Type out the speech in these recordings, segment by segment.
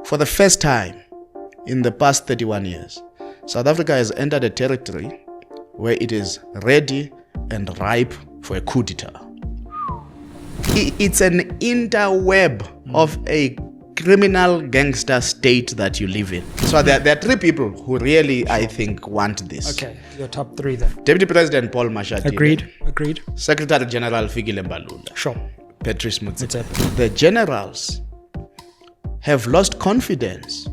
For the first time in the past 31 years, South Africa has entered a territory where it is ready and ripe for a coup d'etat. It's an interweb of a criminal gangster state that you live in. So there are three people who really, I think, want this. Okay, your top three then. Deputy President Paul Mashatile. Agreed. Secretary General Fikile Mbalula. Sure. Patrice Motsepe. The generals have lost confidence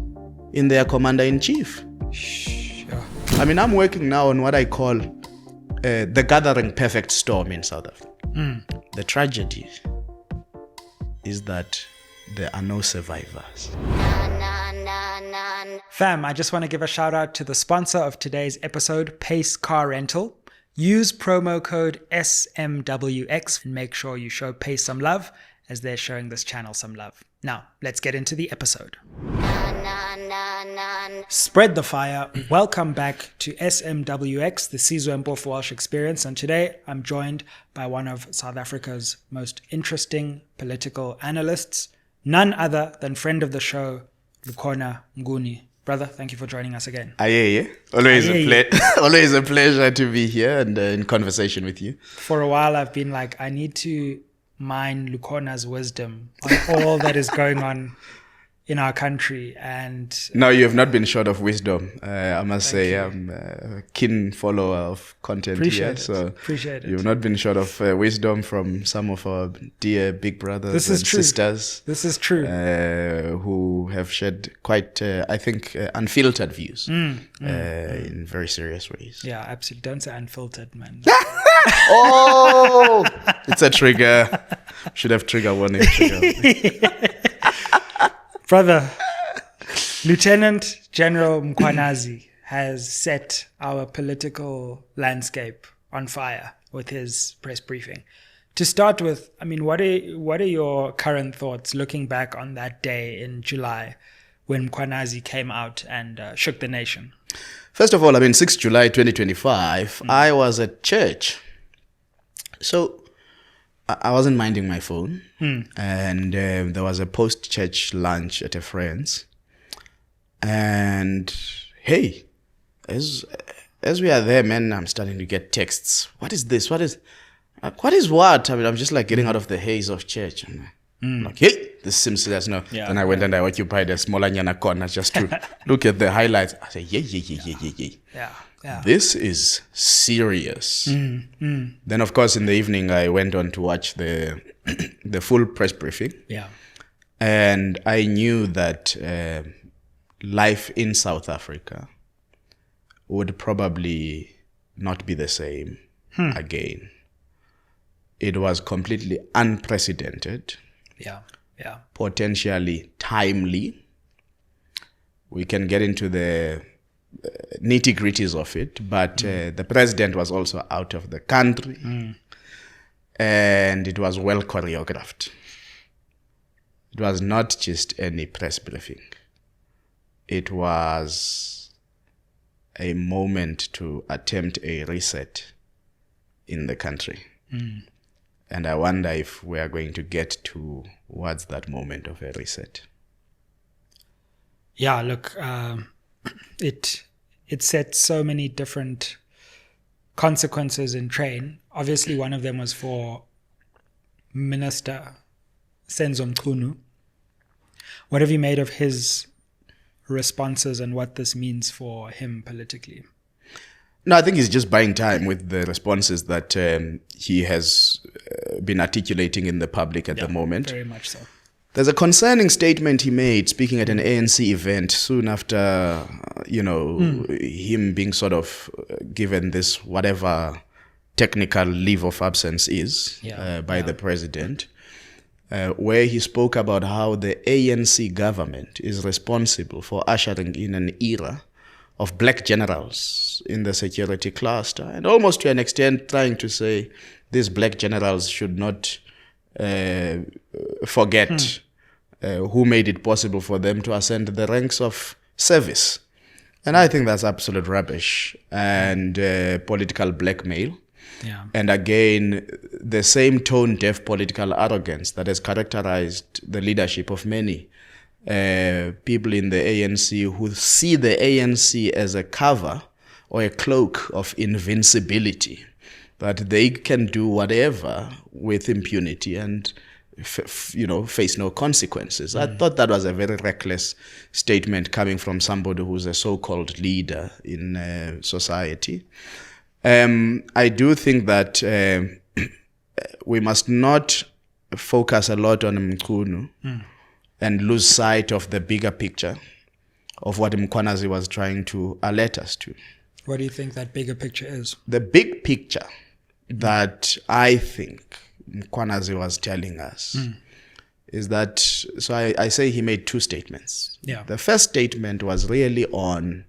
in their commander-in-chief. Sure. I mean, I'm working now on what I call the gathering perfect storm in South Africa. The tragedy is that there are no survivors. Fam, I just want to give a shout out to the sponsor of today's episode, Pace Car Rental. Use promo code SMWX and make sure you show Pace some love as they're showing this channel some love. Now, let's get into the episode. Spread the fire. Welcome back to SMWX, the Mpofu-Walsh experience. And today I'm joined by one of South Africa's most interesting political analysts, none other than friend of the show, Lukhona Mnguni. Brother, thank you for joining us again. Always a pleasure to be here and in conversation with you. For a while, I've been like, I need to mine Lukhona's wisdom on all that is going on in our country. And no, you have not been short of wisdom. I must say, I'm a keen follower of content here. So appreciate it. You've not been short of wisdom from some of our dear big brothers and sisters. This is true. Who have shed quite, I think, unfiltered views in very serious ways. Yeah, absolutely. Don't say unfiltered, man. Oh, it's a trigger. Should have trigger warning. Brother, Lieutenant General Mkhwanazi has set our political landscape on fire with his press briefing. To start with, I mean, what are your current thoughts looking back on that day in July when Mkhwanazi came out and shook the nation? First of all, I mean, 6 July 2025, I was at church. So I wasn't minding my phone, and there was a post-church lunch at a friend's. And hey, as we are there, man, I'm starting to get texts. What is this? What is what? I mean, I'm just like getting out of the haze of church. I'm like, hey, this seems serious. No. Yeah, then I went and I occupied a smaller nyana corner just to look at the highlights. I said, yeah. This is serious. Then, of course, in the evening, I went on to watch the full press briefing. Yeah. And I knew that life in South Africa would probably not be the same again. It was completely unprecedented. Yeah. Potentially timely. We can get into the nitty-gritties of it, but the president was also out of the country, and it was well choreographed. It was not just any press briefing. It was a moment to attempt a reset in the country. And I wonder if we are going to get towards that moment of a reset. Yeah, look, it set so many different consequences in train. Obviously, one of them was for Minister Senzo Mchunu. What have you made of his responses and what this means for him politically? No, I think he's just buying time with the responses that he has been articulating in the public at the moment. Very much so. There's a concerning statement he made speaking at an ANC event soon after, him being sort of given this whatever technical leave of absence is by the president, where he spoke about how the ANC government is responsible for ushering in an era of black generals in the security cluster, and almost to an extent trying to say these black generals should not forget who made it possible for them to ascend the ranks of service. And I think that's absolute rubbish and political blackmail. Yeah. And again, the same tone-deaf political arrogance that has characterized the leadership of many people in the ANC who see the ANC as a cover or a cloak of invincibility, that they can do whatever with impunity and face no consequences. I thought that was a very reckless statement coming from somebody who's a so-called leader in society. I do think that we must not focus a lot on Mnguni and lose sight of the bigger picture of what Mkhwanazi was trying to alert us to. What do you think that bigger picture is? The big picture that I think Mkhwanazi was telling us is that, so I say he made two statements. Yeah. The first statement was really on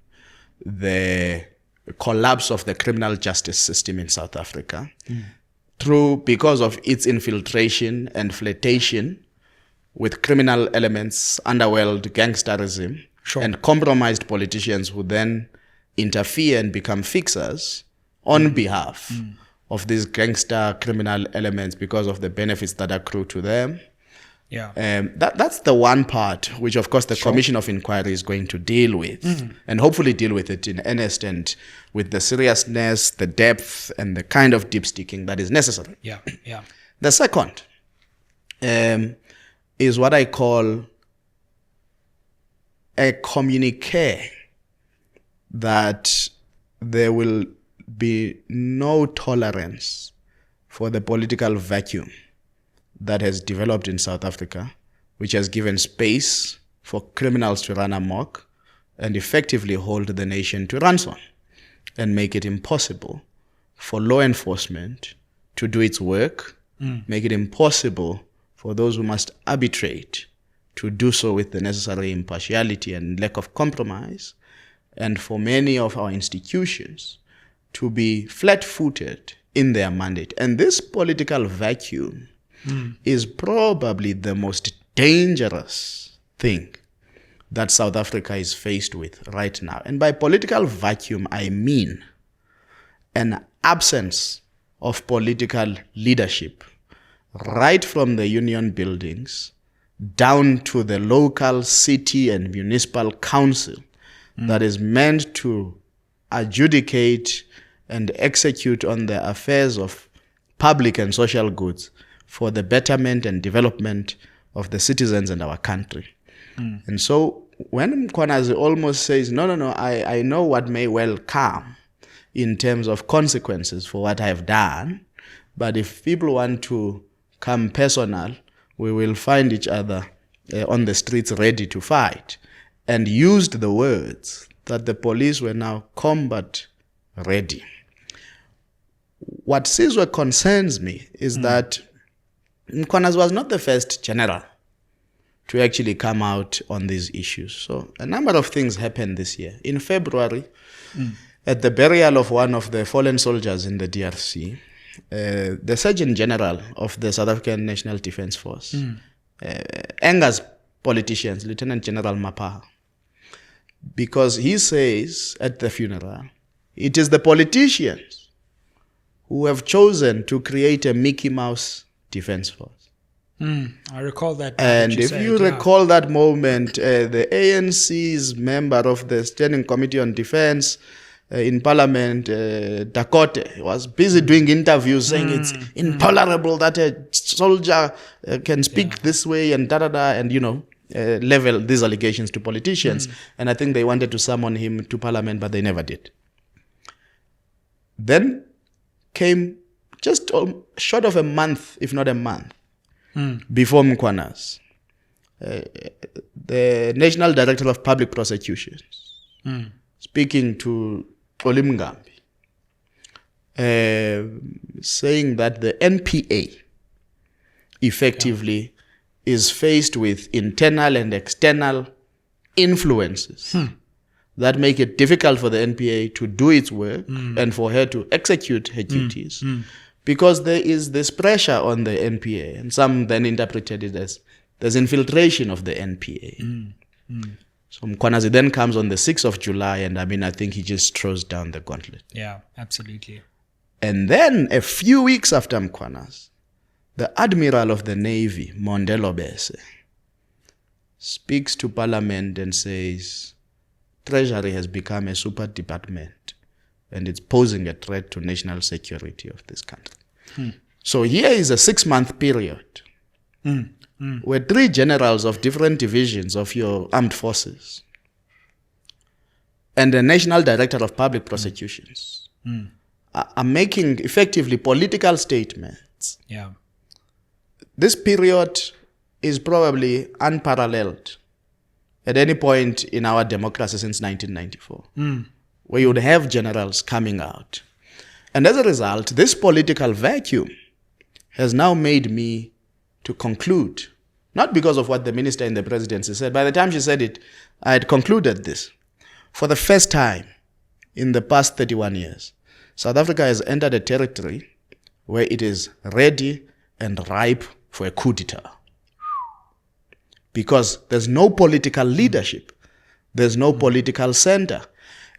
the collapse of the criminal justice system in South Africa because of its infiltration and flirtation with criminal elements, underworld gangsterism, and compromised politicians who then interfere and become fixers on behalf of these gangster criminal elements because of the benefits that accrue to them. Yeah. That's the one part which, of course, the Commission of Inquiry is going to deal with, and hopefully deal with it in earnest and with the seriousness, the depth, and the kind of deep sticking that is necessary. Yeah, yeah. The second is what I call a communique that there will be no tolerance for the political vacuum that has developed in South Africa, which has given space for criminals to run amok and effectively hold the nation to ransom and make it impossible for law enforcement to do its work, make it impossible for those who must arbitrate to do so with the necessary impartiality and lack of compromise, and for many of our institutions to be flat-footed in their mandate. And this political vacuum is probably the most dangerous thing that South Africa is faced with right now. And by political vacuum, I mean an absence of political leadership right from the union buildings down to the local city and municipal council that is meant to adjudicate and execute on the affairs of public and social goods for the betterment and development of the citizens and our country. And so when Mkhwanazi almost says, no, I know what may well come in terms of consequences for what I've done, but if people want to come personal, we will find each other on the streets ready to fight, and used the words that the police were now combat ready. What Sizwe concerns me is that Mkhwanazi was not the first general to actually come out on these issues. So a number of things happened this year. In February, at the burial of one of the fallen soldiers in the DRC, the Surgeon General of the South African National Defence Force angers politicians, Lieutenant General Mapaha, because he says at the funeral, it is the politicians who have chosen to create a Mickey Mouse Defence Force. I recall that. And if you recall that moment, the ANC's member of the Standing Committee on Defence in Parliament, Dakote, was busy doing interviews saying it's intolerable that a soldier can speak this way and and level these allegations to politicians. And I think they wanted to summon him to Parliament, but they never did. Then came just short of a month, if not a month, before Mkhwanazi, the National Director of Public Prosecutions, speaking to Xuliwe Mngambi, saying that the NPA effectively is faced with internal and external influences that make it difficult for the NPA to do its work and for her to execute her duties, because there is this pressure on the NPA, and some then interpreted it as there's infiltration of the NPA. So Mkhwanazi then comes on the 6th of July, and I think he just throws down the gauntlet. Yeah, absolutely. And then a few weeks after Mkhwanazi, the Admiral of the Navy, Mondelo Bese, speaks to Parliament and says, Treasury has become a super department and it's posing a threat to national security of this country. So here is a 6-month period where 3 generals of different divisions of your armed forces and the National Director of Public Prosecutions are making effectively political statements. Yeah. This period is probably unparalleled at any point in our democracy since 1994, where you would have generals coming out. And as a result, this political vacuum has now made me to conclude, not because of what the minister in the presidency said. By the time she said it, I had concluded this. For the first time in the past 31 years, South Africa has entered a territory where it is ready and ripe for a coup d'etat. Because there's no political leadership. There's no political center.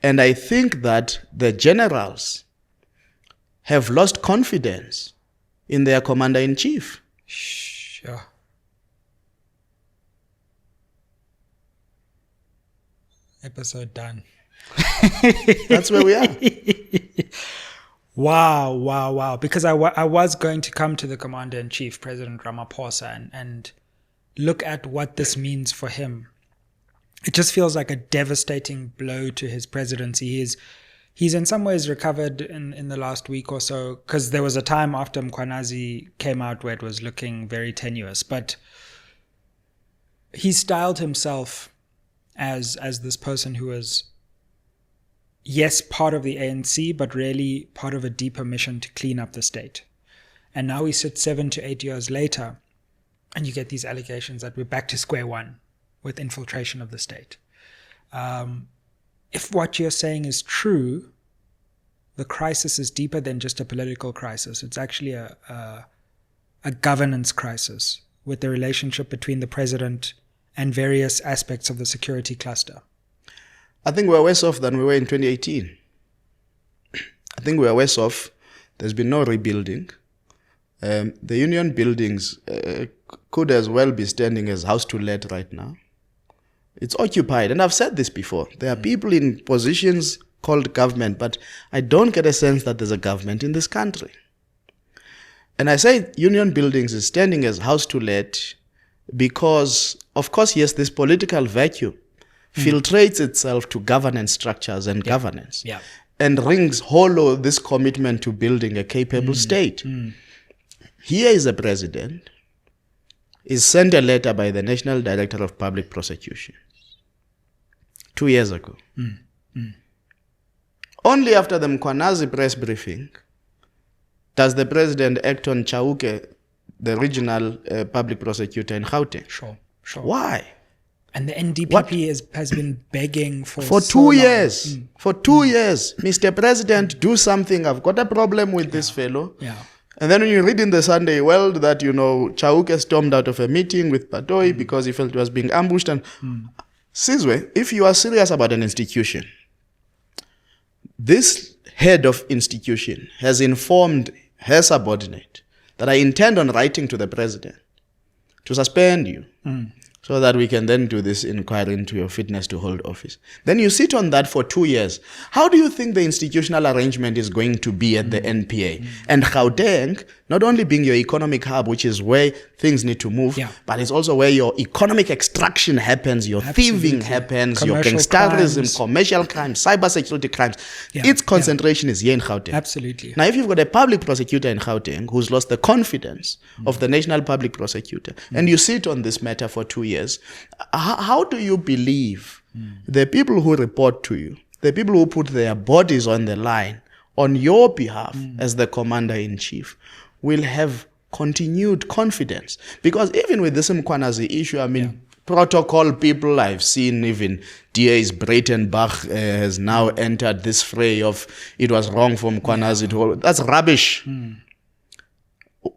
And I think that the generals have lost confidence in their commander-in-chief. Sure. Episode done. That's where we are. Wow. Because I was going to come to the commander-in-chief, President Ramaphosa, and look at what this means for him. It just feels like a devastating blow to his presidency. He's in some ways recovered in the last week or so, because there was a time after Mkhwanazi came out where it was looking very tenuous. But he styled himself as this person who was, yes, part of the ANC, but really part of a deeper mission to clean up the state. And now we sit 7 to 8 years later, and you get these allegations that we're back to square one with infiltration of the state. If what you're saying is true, the crisis is deeper than just a political crisis. It's actually a governance crisis with the relationship between the president and various aspects of the security cluster. I think we're worse off than we were in 2018. I think we're worse off. There's been no rebuilding. The union buildings could as well be standing as house to let right now. It's occupied. And I've said this before. There are people in positions called government, but I don't get a sense that there's a government in this country. And I say union buildings is standing as house to let because, of course, yes, this political vacuum filtrates itself to governance structures and governance and rings hollow this commitment to building a capable state. Here is a president, is sent a letter by the National Director of Public Prosecutions 2 years ago. Only after the Mkhwanazi press briefing does the president act on Chauke, the regional public prosecutor in Gauteng. Sure. Why? And the NDPP has been begging for so 2 years. For 2 years, Mr. President, do something. I've got a problem with this fellow. Yeah. And then when you read in the Sunday World that, Chauke stormed out of a meeting with Patoi because he felt he was being ambushed. And Sizwe, if you are serious about an institution, this head of institution has informed her subordinate that I intend on writing to the president to suspend you so that we can then do this inquiry into your fitness to hold office. Then you sit on that for 2 years. How do you think the institutional arrangement is going to be at the NPA? And Gauteng, not only being your economic hub, which is where things need to move, but it's also where your economic extraction happens, your thieving happens, Commercial your gangsterism, crimes. Commercial crimes, cybersecurity crimes. Its concentration is here in Gauteng. Absolutely. Now, if you've got a public prosecutor in Gauteng who's lost the confidence of the national public prosecutor, and you sit on this matter for 2 years, how do you believe the people who report to you, the people who put their bodies on the line on your behalf as the commander-in-chief, will have continued confidence? Because even with this Mkhwanazi issue, protocol people, I've seen even DA's Breitenbach has now entered this fray of it was wrong for Mkhwanazi to... That's rubbish.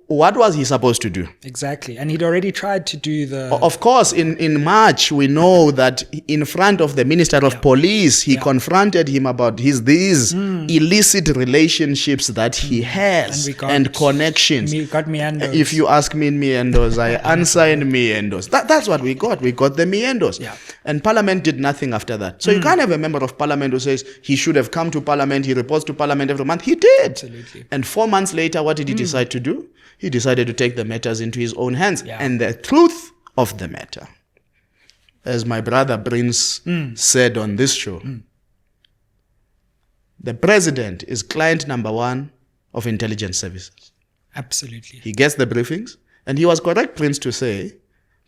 what was he supposed to do? Exactly. And he'd already tried to do the... Of course, in March, we know that in front of the Minister of Police, he confronted him about these illicit relationships that he has and connections. Got meanders. If you ask me in meanders, I answer in meanders. That's what we got. We got the meanders. Yeah. And Parliament did nothing after that. So you can't have a member of Parliament who says he should have come to Parliament, he reports to Parliament every month. He did. Absolutely. And 4 months later, what did he decide to do? He decided to take the matters into his own hands. Yeah. And the truth of the matter, as my brother Prince said on this show, the president is client number one of intelligence services. Absolutely. He gets the briefings, and he was correct, Prince, to say,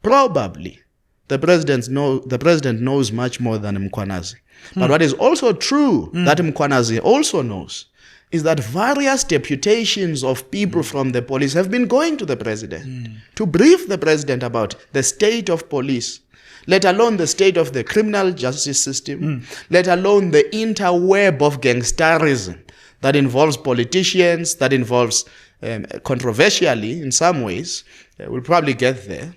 probably the president knows much more than Mkhwanazi. But what is also true that Mkhwanazi also knows is that various deputations of people from the police have been going to the president to brief the president about the state of police, let alone the state of the criminal justice system, let alone the interweb of gangsterism that involves politicians, that involves, controversially in some ways, we'll probably get there,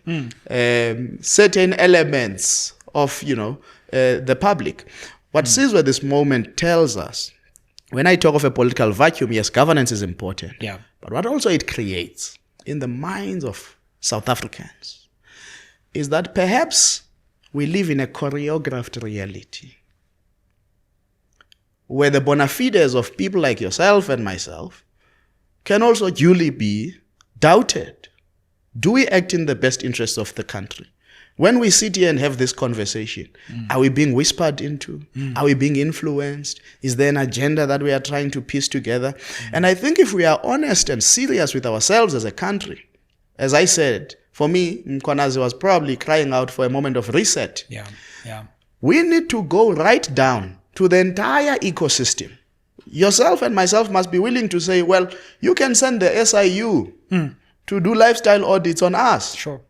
certain elements of, the public. What Sizwe at this moment tells us, when I talk of a political vacuum, yes, governance is important. Yeah. But what also it creates in the minds of South Africans is that perhaps we live in a choreographed reality where the bona fides of people like yourself and myself can also duly be doubted. Do we act in the best interests of the country? When we sit here and have this conversation, are we being whispered into? Are we being influenced? Is there an agenda that we are trying to piece together? And I think if we are honest and serious with ourselves as a country, as I said, for me, Mkhwanazi was probably crying out for a moment of reset. Yeah. We need to go right down to the entire ecosystem. Yourself and myself must be willing to say, well, you can send the SIU to do lifestyle audits on us. Sure.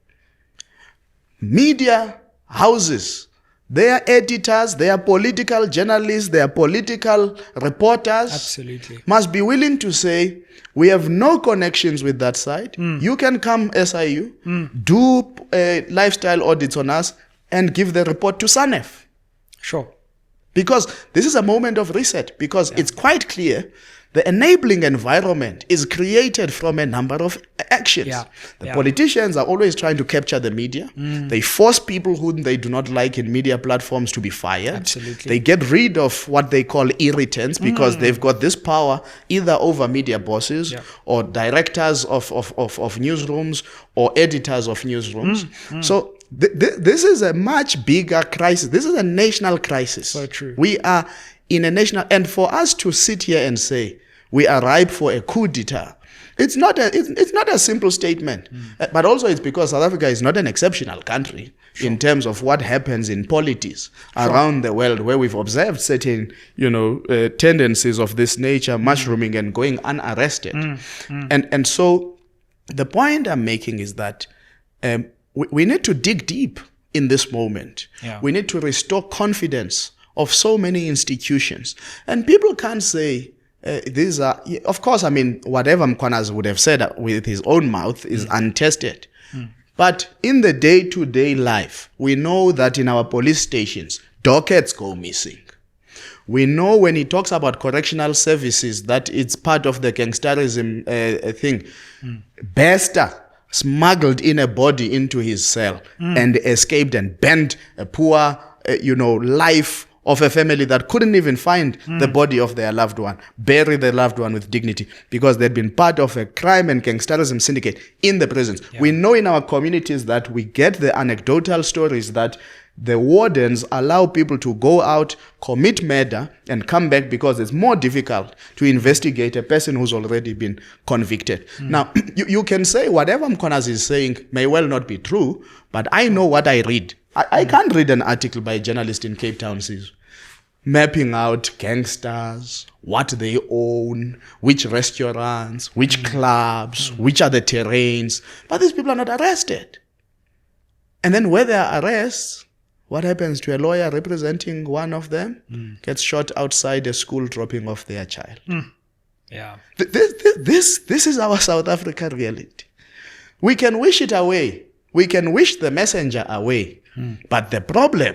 Media houses, their editors, their political journalists, their political reporters Absolutely. must be willing to say, we have no connections with that side. You can come SIU, do lifestyle audits on us and give the report to SANEF. Sure. Because this is a moment of reset, because it's quite clear the enabling environment is created from a number of actions. The politicians are always trying to capture the media. They force people whom they do not like in media platforms to be fired. Absolutely. They get rid of what they call irritants because they've got this power either over media bosses or directors of newsrooms or editors of newsrooms. So this is a much bigger crisis. This is a national crisis. So true. We are in a national, and for us to sit here and say we are ripe for a coup d'etat, it's not a simple statement. But also it's because South Africa is not an exceptional country in terms of what happens in politics around the world, where we've observed certain tendencies of this nature mushrooming and going unarrested. And so the point I'm making is that we need to dig deep in this moment. We need to restore confidence of so many institutions. And people can't say, these are, of course, I mean, whatever Mkhwanazi would have said with his own mouth is untested. But in the day-to-day life, we know that in our police stations, dockets go missing. We know when he talks about correctional services that it's part of the gangsterism thing. Bester smuggled in a body into his cell and escaped and bent a poor, life of a family that couldn't even find the body of their loved one, bury their loved one with dignity because they'd been part of a crime and gangsterism syndicate in the prisons. We know in our communities that we get the anecdotal stories that the wardens allow people to go out, commit murder, and come back because it's more difficult to investigate a person who's already been convicted. Now, you can say whatever Mkhwanazi is saying may well not be true, but I know what I read. I can't read an article by a journalist in Cape Town mapping out gangsters, what they own, which restaurants, which clubs, which are the terrains. But these people are not arrested. And then where there are arrests, what happens to a lawyer representing one of them? Gets shot outside a school dropping off their child. Yeah. This is our South African reality. We can wish it away. We can wish the messenger away. But the problem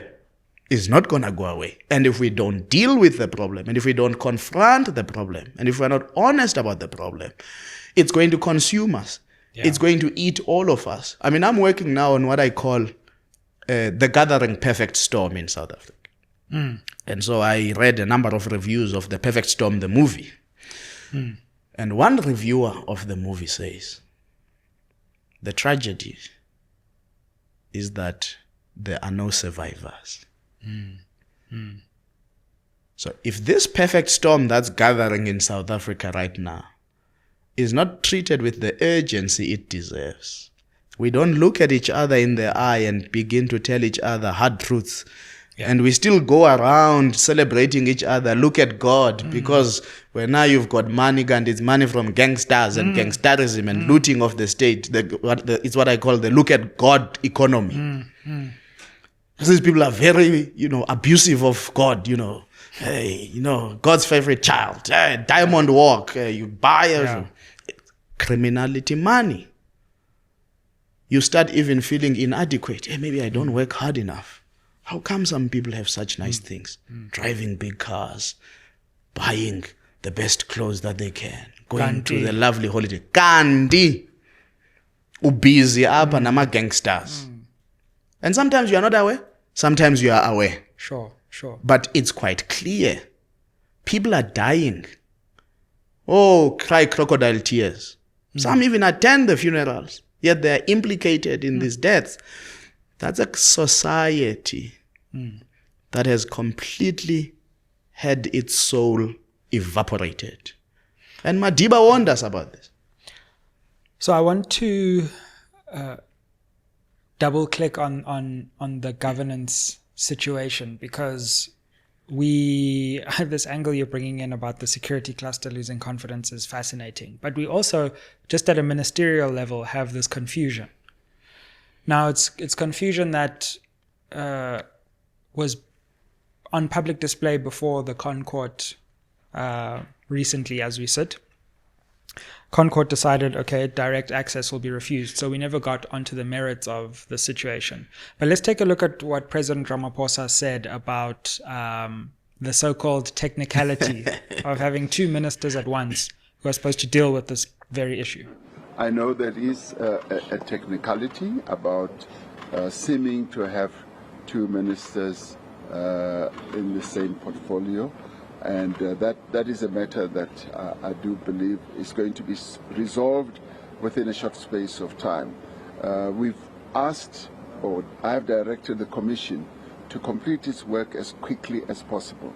is not going to go away. And if we don't deal with the problem, and if we don't confront the problem, and if we're not honest about the problem, it's going to consume us. Yeah. It's going to eat all of us. I mean, I'm working now on what I call the gathering perfect storm in South Africa. And so I read a number of reviews of The Perfect Storm, the movie. And one reviewer of the movie says, the tragedy is that there are no survivors. So if this perfect storm that's gathering in South Africa right now is not treated with the urgency it deserves, we don't look at each other in the eye and begin to tell each other hard truths, and we still go around celebrating each other, look at God, because now you've got money, and it's money from gangsters and gangsterism and looting of the state. It's what I call the look at God economy. These people are very, abusive of God, Hey, God's favorite child, diamond walk, you buy criminality money. You start even feeling inadequate. Hey, maybe I don't work hard enough. How come some people have such nice things? Driving big cars, buying the best clothes that they can, going to the lovely holiday. Kandi. Ubizi apa nama gangsters. And sometimes you are not aware. Sometimes you are aware. Sure. But it's quite clear. People are dying. Oh, cry crocodile tears. Some even attend the funerals, yet they are implicated in these deaths. That's a society that has completely had its soul evaporated. And Madiba warned us about this. So I want to double click on the governance situation, because this angle you're bringing in about the security cluster losing confidence is fascinating. But we also, just at a ministerial level, have this confusion. Now, it's confusion that was on public display before the Concourt recently, as we sit. Concourt decided, okay, direct access will be refused. So we never got onto the merits of the situation. But let's take a look at what President Ramaphosa said about the so-called technicality of having two ministers at once who are supposed to deal with this very issue. I know there is a technicality about seeming to have two ministers in the same portfolio. And that is a matter that I do believe is going to be resolved within a short space of time. We've asked, or I've directed the Commission to complete its work as quickly as possible.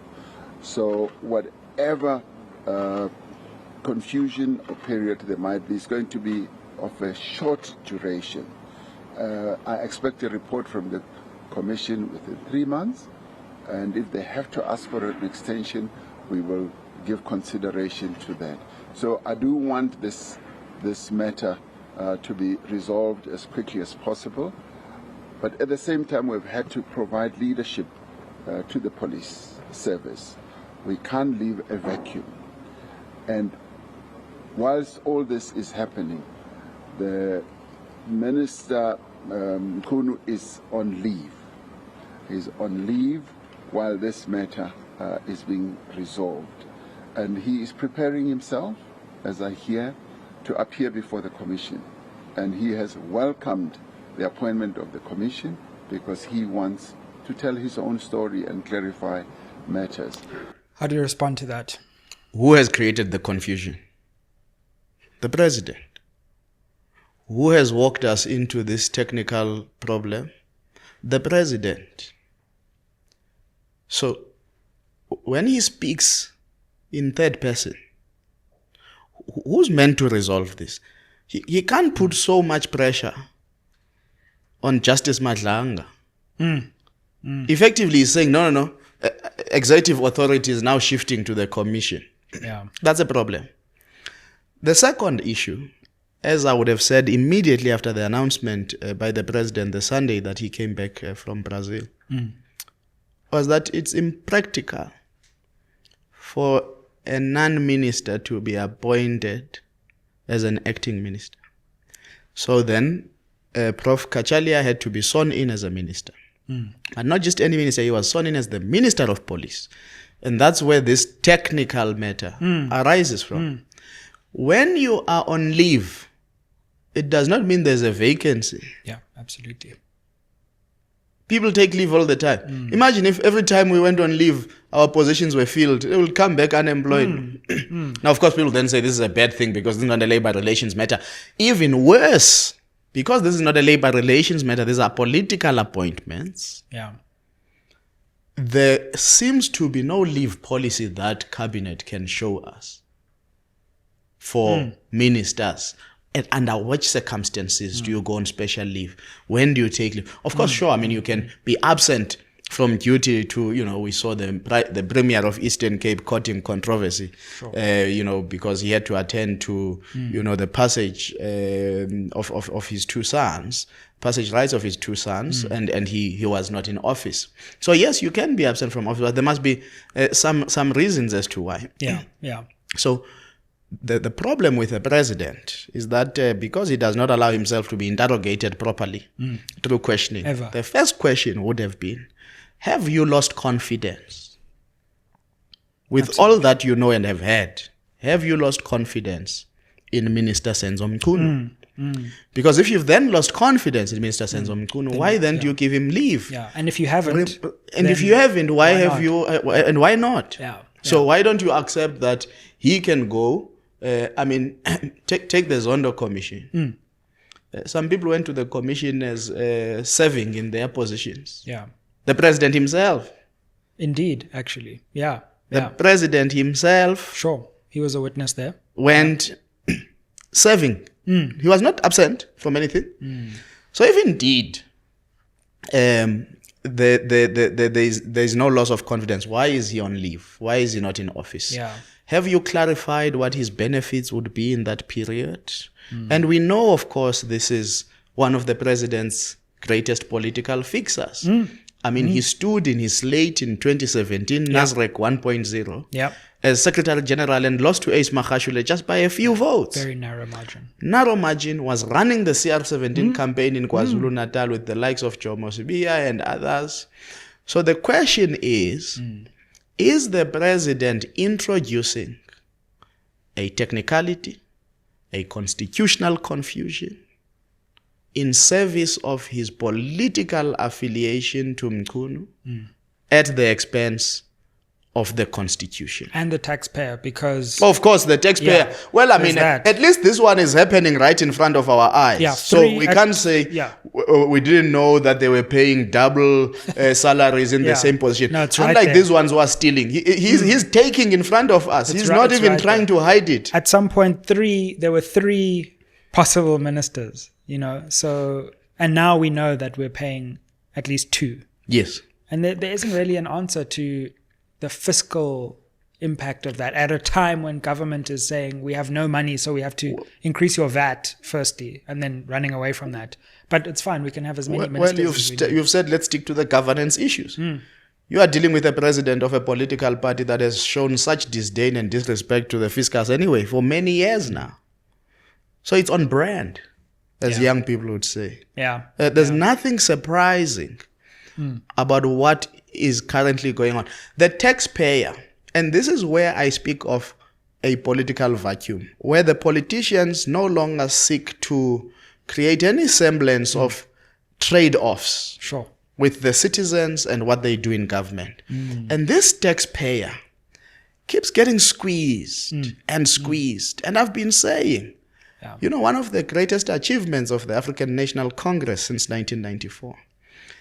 So whatever confusion or period there might be is going to be of a short duration. I expect a report from the Commission within 3 months. And if they have to ask for an extension, we will give consideration to that. So I do want this matter to be resolved as quickly as possible. But at the same time, we've had to provide leadership to the police service. We can't leave a vacuum. And whilst all this is happening, the Minister Mnguni is on leave. He's on leave while this matter is being resolved. And he is preparing himself, as I hear, to appear before the Commission. And he has welcomed the appointment of the Commission because he wants to tell his own story and clarify matters. How do you respond to that? Who has created the confusion? The President. Who has walked us into this technical problem? The President. So, when he speaks in third person, who's meant to resolve this? He can't put so much pressure on Justice Madlanga. Effectively, he's saying, no. Executive authority is now shifting to the Commission. Yeah. That's a problem. The second issue, as I would have said immediately after the announcement by the President the Sunday that he came back from Brazil, was that it's impractical for a non-minister to be appointed as an acting minister. So then Prof. Kachalia had to be sworn in as a minister. And not just any minister, he was sworn in as the Minister of Police. And that's where this technical matter arises from. When you are on leave, it does not mean there's a vacancy. Yeah, absolutely. People take leave all the time. Imagine if every time we went on leave, our positions were filled. They will come back unemployed. Now, of course, people then say this is a bad thing because this is not a labor relations matter. Even worse, because this is not a labor relations matter, these are political appointments. Yeah. There seems to be no leave policy that cabinet can show us for ministers. And under which circumstances do you go on special leave? When do you take leave? Of course, sure. I mean, you can be absent from duty to, we saw the Premier of Eastern Cape caught in controversy, because he had to attend to, the passage of his two sons, passage rights of his two sons, and he was not in office. So yes, you can be absent from office, but there must be some reasons as to why. Yeah. So the problem with the president is that because he does not allow himself to be interrogated properly through questioning, the first question would have been, have you lost confidence? With all that you know and have heard, have you lost confidence in Minister Senzo Mnguni? Because if you've then lost confidence in Minister Senzo Mnguni, why then do you give him leave? Yeah, and if you haven't... And if you haven't, why have you... and why not? Yeah. So why don't you accept that he can go... take the Zondo Commission. Some people went to the commission as serving in their positions. Yeah. The president himself. Indeed, actually. Yeah. The president himself. Sure. He was a witness there. Went serving. He was not absent from anything. So if indeed there's no loss of confidence, why is he on leave? Why is he not in office? Yeah. Have you clarified what his benefits would be in that period? And we know, of course, this is one of the president's greatest political fixers. I mean, he stood in his slate in 2017, NASREC 1.0, as Secretary General and lost to Ace Magashule just by a few votes. Very narrow margin. Narrow margin, was running the CR17 campaign in KwaZulu-Natal with the likes of Jomo Sibiya and others. So the question is the president introducing a technicality, a constitutional confusion in service of his political affiliation to Mnguni at the expense of the constitution? And the taxpayer, because... Of course, the taxpayer. Yeah, well, I mean, at least this one is happening right in front of our eyes. Yeah, so we can't say we didn't know that they were paying double salaries in the same position. No, it's unlike right these ones who are stealing. He's taking in front of us. He's not even trying to hide it. At some point, there were three possible ministers, so... And now we know that we're paying at least two. Yes. And there isn't really an answer to the fiscal impact of that at a time when government is saying we have no money, so we have to increase your VAT firstly, and then running away from that. But it's fine. We can have as many ministers as we need. You've said let's stick to the governance issues. You are dealing with a president of a political party that has shown such disdain and disrespect to the fiscus anyway for many years now. So it's on brand, as young people would say. There's nothing surprising about what is currently going on. The taxpayer, and this is where I speak of a political vacuum, where the politicians no longer seek to create any semblance of trade-offs with the citizens and what they do in government. And this taxpayer keeps getting squeezed and squeezed. And I've been saying, one of the greatest achievements of the African National Congress since 1994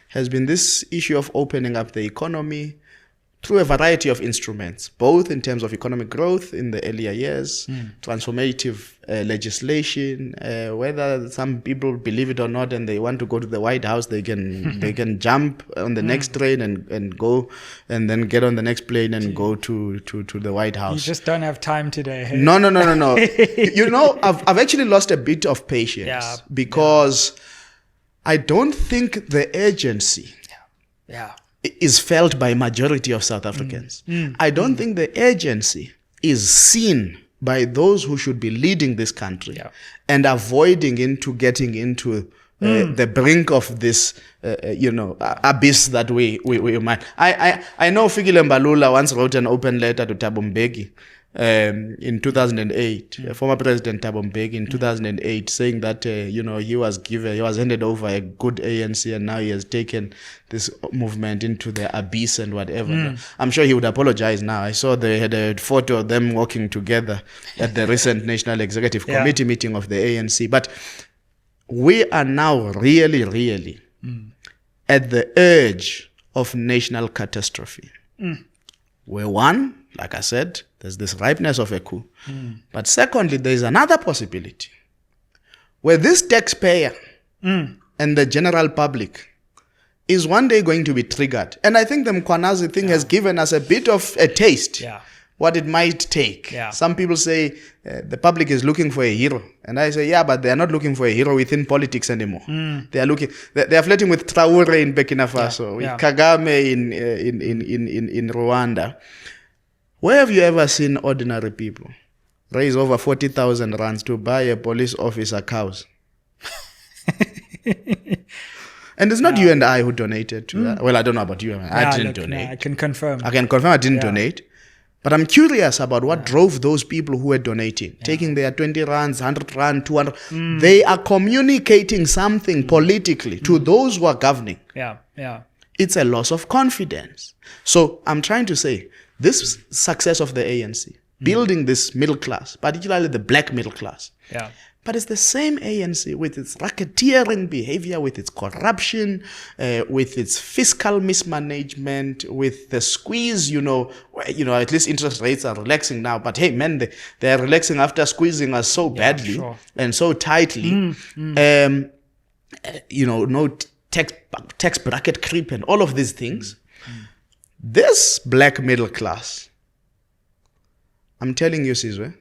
has been this issue of opening up the economy through a variety of instruments, both in terms of economic growth in the earlier years, transformative legislation, whether some people believe it or not and they want to go to the White House, they can jump on the next train and go and then get on the next plane and go to the White House. You just don't have time today. Hey? No. I've actually lost a bit of patience because I don't think the urgency is felt by majority of South Africans. I don't think the urgency is seen by those who should be leading this country and avoiding getting into the brink of this, abyss that we might. I know Fikile Mbalula once wrote an open letter to Thabo Mbeki in 2008, former President Thabo Mbeki in 2008, saying that he was handed over a good ANC, and now he has taken this movement into the abyss and whatever. I'm sure he would apologize now. I saw they had a photo of them walking together at the recent National Executive Committee meeting of the ANC. But we are now really, really at the edge of national catastrophe. Where one, like I said, there's this ripeness of a coup. But secondly, there is another possibility where this taxpayer and the general public is one day going to be triggered. And I think the Mkhwanazi thing has given us a bit of a taste what it might take. Some people say the public is looking for a hero. And I say, but they are not looking for a hero within politics anymore. They are flirting with Traore in Burkina Faso, with Kagame in Rwanda. Where have you ever seen ordinary people raise over 40,000 rands to buy a police officer cows? And it's not you and I who donated to that. Well, I don't know about you. I didn't donate. I can confirm. I didn't donate. But I'm curious about what drove those people who were donating, taking their 20 rands, 100 rand, 200. They are communicating something politically to those who are governing. It's a loss of confidence. So I'm trying to say, this success of the ANC, building this middle class, particularly the black middle class. But it's the same ANC with its racketeering behavior, with its corruption, with its fiscal mismanagement, with the squeeze, at least interest rates are relaxing now. But hey, man, they are relaxing after squeezing us so badly and so tightly. No tax bracket creep and all of these things. This black middle class, I'm telling you, Sizwe,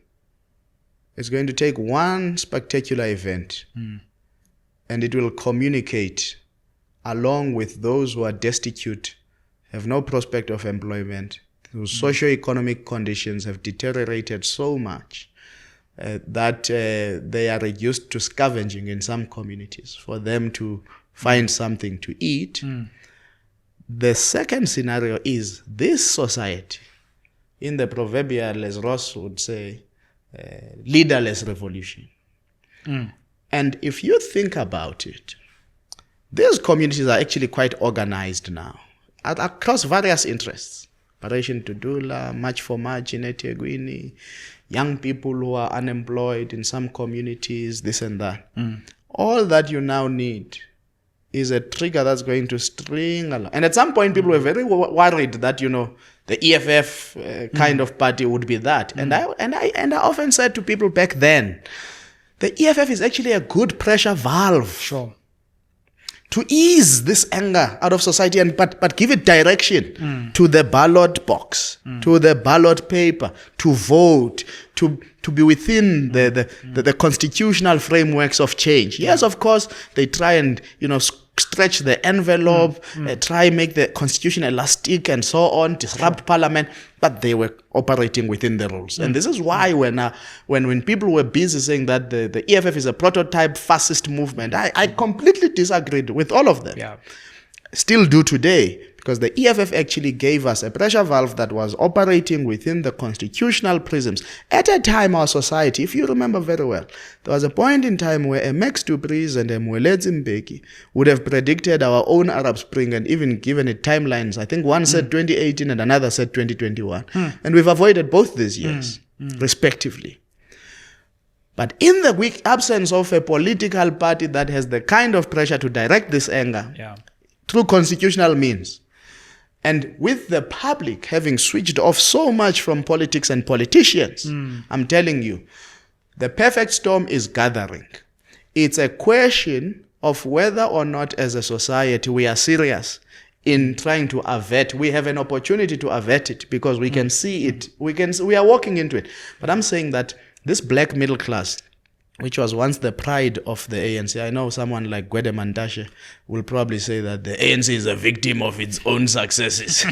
it's going to take one spectacular event and it will communicate along with those who are destitute, have no prospect of employment, whose socio-economic conditions have deteriorated so much that they are reduced to scavenging in some communities for them to find something to eat. The second scenario is this society, in the proverbial, as Ross would say, leaderless revolution. And if you think about it, these communities are actually quite organized now across various interests. Operation Tudula, March for March in eThekwini, young people who are unemployed in some communities, this and that. All that you now need is a trigger that's going to string along. And at some point, people were very worried that, the EFF kind of party would be that. And I often said to people back then, the EFF is actually a good pressure valve. To ease this anger out of society, but give it direction to the ballot box, to the ballot paper, to vote, to be within the constitutional frameworks of change. Yes, of course, they try and stretch the envelope, try make the constitution elastic and so on, disrupt parliament, but they were operating within the rules. And this is why when people were busy saying that the EFF is a prototype fascist movement, I completely disagreed with all of them. Still do today, because the EFF actually gave us a pressure valve that was operating within the constitutional prisms. At a time, our society, if you remember very well, there was a point in time where a Max Dupreez and a Mkhwanazi Mbeki would have predicted our own Arab Spring and even given it timelines. I think one said 2018 and another said 2021. And we've avoided both these years, respectively. But in the weak absence of a political party that has the kind of pressure to direct this anger through constitutional means, and with the public having switched off so much from politics and politicians, I'm telling you, the perfect storm is gathering. It's a question of whether or not as a society we are serious in trying to avert. We have an opportunity to avert it because we can see it. We are walking into it. But I'm saying that this black middle class, which was once the pride of the ANC. I know someone like Gwede Mantashe will probably say that the ANC is a victim of its own successes.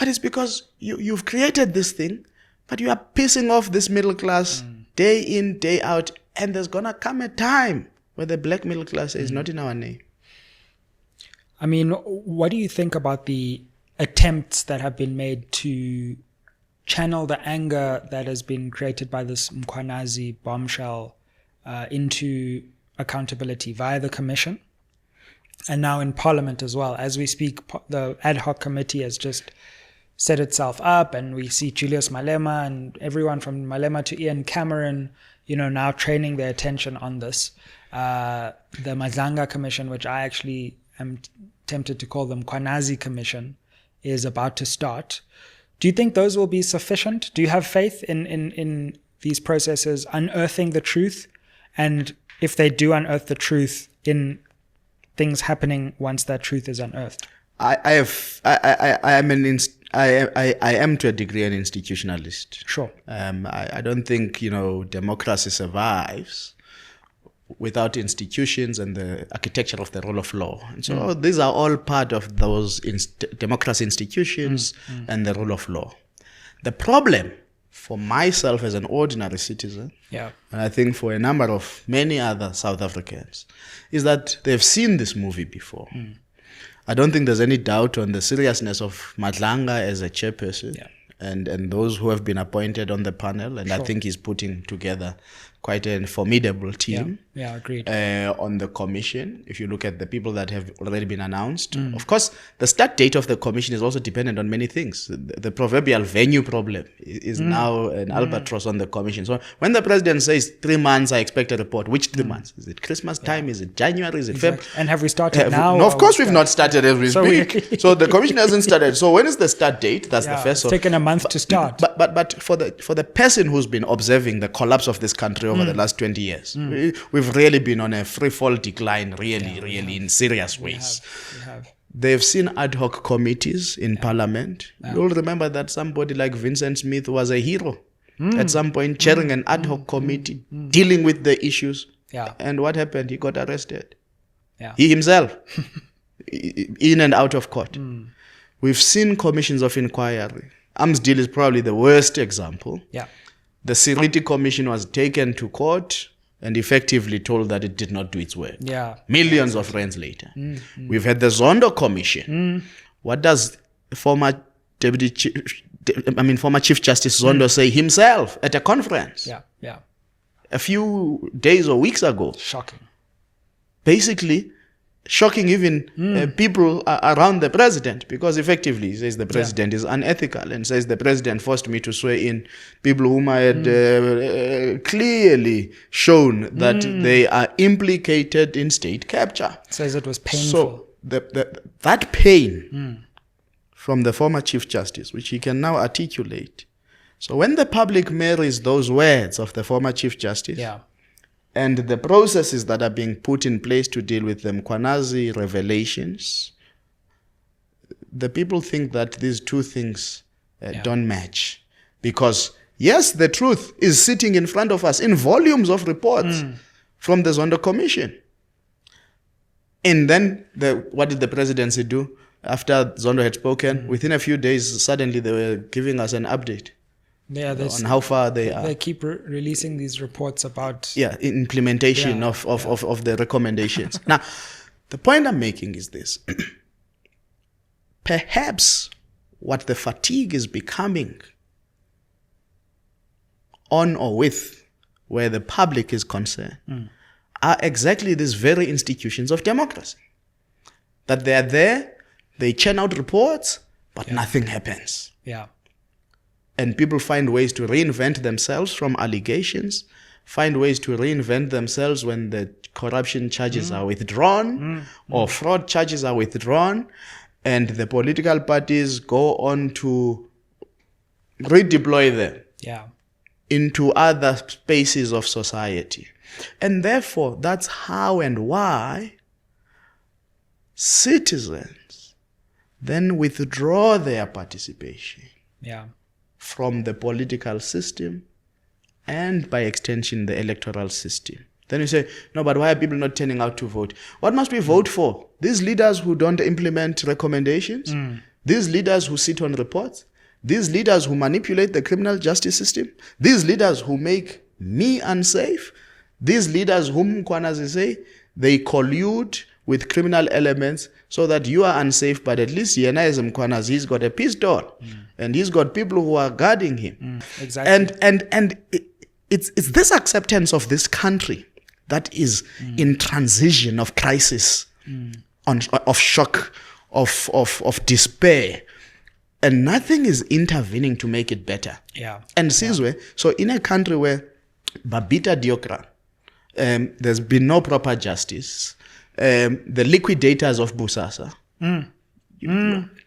But it's because you've created this thing, but you are pissing off this middle class day in, day out. And there's going to come a time where the black middle class is not in our name. I mean, what do you think about the attempts that have been made to channel the anger that has been created by this Mkhwanazi bombshell into accountability via the commission and now in Parliament as well? As we speak, the ad hoc committee has just set itself up, and we see Julius Malema and everyone from Malema to Ian Cameron, now training their attention on this. The Madlanga Commission, which I actually am tempted to call the Mkhwanazi Commission, is about to start. Do you think those will be sufficient? Do you have faith in these processes unearthing the truth? And if they do unearth the truth, in things happening once that truth is unearthed? I am to a degree an institutionalist. Sure. I don't think democracy survives without institutions and the architecture of the rule of law. And so these are all part of those democracy institutions and the rule of law. The problem for myself as an ordinary citizen, and I think for a number of many other South Africans, is that they've seen this movie before. I don't think there's any doubt on the seriousness of Madlanga as a chairperson and those who have been appointed on the panel. And I think he's putting together quite a formidable team. Yeah, agreed. On the commission, if you look at the people that have already been announced. Of course, the start date of the commission is also dependent on many things. The proverbial venue problem is now an albatross on the commission. So when the president says 3 months, I expect a report, which 3 months? Is it Christmas time? Is it January? Is it February? And have we started now? No, of course we've not started as we speak. So the commission hasn't started. So when is the start date? That's the first. It's taken a month to start. But for the person who's been observing the collapse of this country over the last 20 years, we've really been on a free fall decline, really in serious ways. We have. They've seen ad hoc committees in Parliament. You'll remember that somebody like Vincent Smith was a hero at some point, chairing an ad hoc committee, dealing with the issues. And what happened? He got arrested. He himself, in and out of court. We've seen commissions of inquiry. Arms deal is probably the worst example. The Siriti Commission was taken to court and effectively told that it did not do its work. Millions of rands later. We've had the Zondo Commission. What does former Chief Justice Zondo say himself at a conference? A few days or weeks ago. Shocking. Basically, shocking even people around the president, because effectively he says the president is unethical and says the president forced me to swear in people whom I had clearly shown that they are implicated in state capture. Says it was painful. So that pain from the former Chief Justice, which he can now articulate. So when the public marries those words of the former Chief Justice, and the processes that are being put in place to deal with the Mkhwanazi revelations, the people think that these two things don't match. Because, yes, the truth is sitting in front of us in volumes of reports from the Zondo Commission. And then, what did the presidency do? After Zondo had spoken, within a few days, suddenly they were giving us an update. On how far they are. They keep releasing these reports about implementation of the recommendations. Now, the point I'm making is this. Perhaps what the fatigue is becoming on or with where the public is concerned are exactly these very institutions of democracy. That they are there, they churn out reports, but nothing happens. And people find ways to reinvent themselves from allegations, find ways to reinvent themselves when the corruption charges are withdrawn or fraud charges are withdrawn, and the political parties go on to redeploy them into other spaces of society. And therefore, that's how and why citizens then withdraw their participation from the political system and by extension the electoral system. Then you say, no, but why are people not turning out to vote? What must we vote for? These leaders who don't implement recommendations? These leaders who sit on reports, these leaders who manipulate the criminal justice system, these leaders who make me unsafe, these leaders whom Mkhwanazi say, they collude with criminal elements so that you are unsafe, but at least Yena is Mkhwanazi, he's got a pistol and he's got people who are guarding him. Exactly. And it's this acceptance of this country that is in transition of crisis, of shock, of despair, and nothing is intervening to make it better. Yeah. And Sizwe, so in a country where Babita Diokra, there's been no proper justice, the liquidators of Busasa,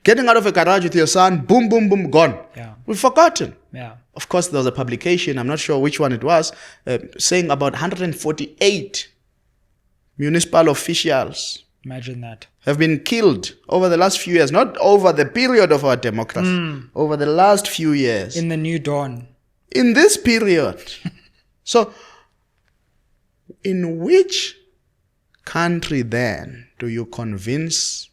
getting out of a garage with your son, boom, boom, boom, gone. Yeah. We've forgotten. Yeah. Of course, there was a publication, I'm not sure which one it was, saying about 148 municipal officials Imagine that. have been killed over the last few years, not over the period of our democracy, over the last few years. In the new dawn. In this period. So, in which country then do you convince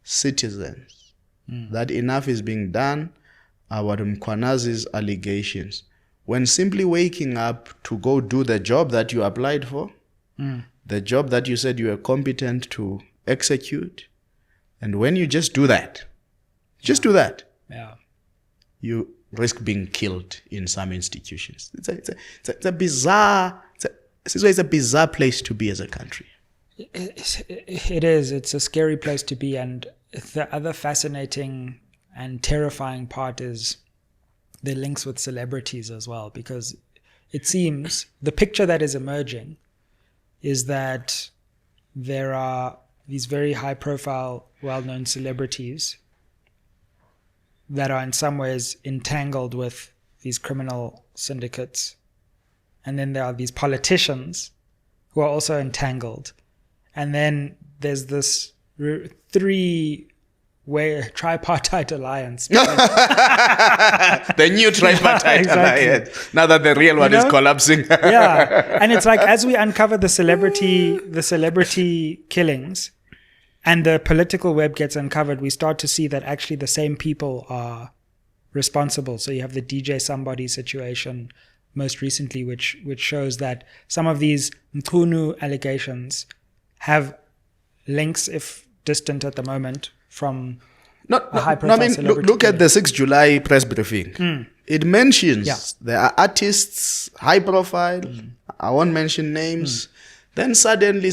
citizens that enough is being done about Mkhwanazi's allegations when simply waking up to go do the job that you applied for, the job that you said you were competent to execute, and when you just do that, Yeah. you risk being killed in some institutions. It's a bizarre place to be as a country. It is. It's a scary place to be. And the other fascinating and terrifying part is the links with celebrities as well, because it seems the picture that is emerging is that there are these very high profile, well-known celebrities that are in some ways entangled with these criminal syndicates. And then there are these politicians who are also entangled. And then there's this three-way tripartite alliance. The new tripartite alliance. Now that the real one is collapsing. Yeah. And it's like, as we uncover the celebrity killings and the political web gets uncovered, we start to see that actually the same people are responsible. So you have the DJ Sumbody situation most recently, which shows that some of these Mkhunu allegations have links, if distant at the moment, from a high-profile celebrity. Look at the 6th July press briefing. It mentions there are artists, high-profile. I won't mention names. Then suddenly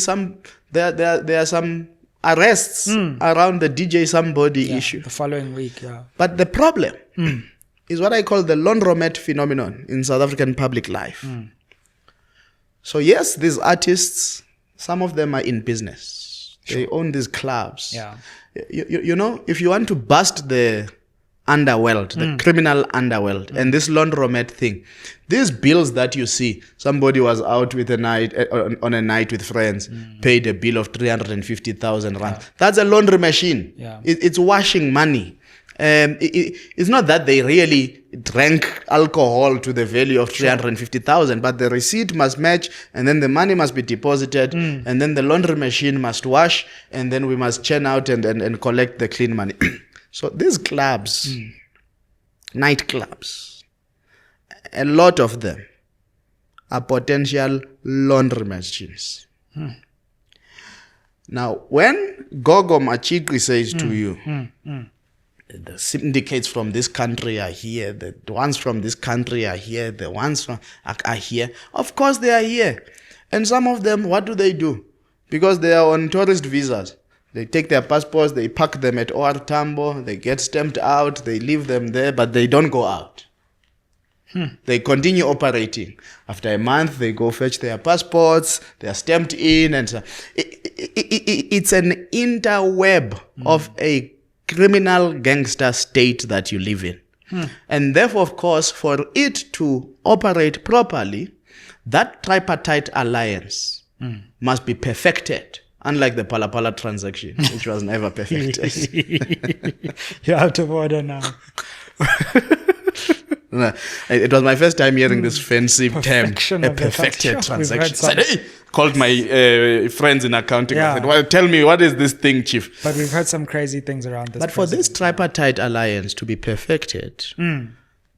there are some arrests around the DJ Somebody issue. The following week, But the problem is what I call the laundromat phenomenon in South African public life. So yes, these artists, some of them are in business. Sure. They own these clubs. Yeah. You know, if you want to bust the underworld, the criminal underworld, and this laundromat thing, these bills that you see, somebody was out with on a night with friends, paid a bill of 350,000 rand. That's a laundry machine. Yeah. It's washing money. It's not that they really drank alcohol to the value of 350,000, but the receipt must match, and then the money must be deposited, and then the laundry machine must wash, and then we must churn out and collect the clean money. So these clubs, nightclubs, a lot of them are potential laundry machines. Now, when Gogo Machikri says to you, the syndicates from this country are here, the ones from this country are here, the ones from are here, of course they are here. And some of them, what do? Because they are on tourist visas. They take their passports, they pack them at OR Tambo, they get stamped out, they leave them there, but they don't go out. They continue operating. After a month, they go fetch their passports, they are stamped in, and so it's an interweb of a criminal gangster state that you live in. And therefore, of course, for it to operate properly, that tripartite alliance must be perfected. Unlike the Pala transaction, which was never perfected. You're out of order now. It was my first time hearing this fancy term, Perfection a of the perfected transaction. We've heard transaction. I said, hey, called my friends in accounting. Yeah. I said, well, tell me, what is this thing, Chief? But we've heard some crazy things around this. But for this tripartite alliance to be perfected,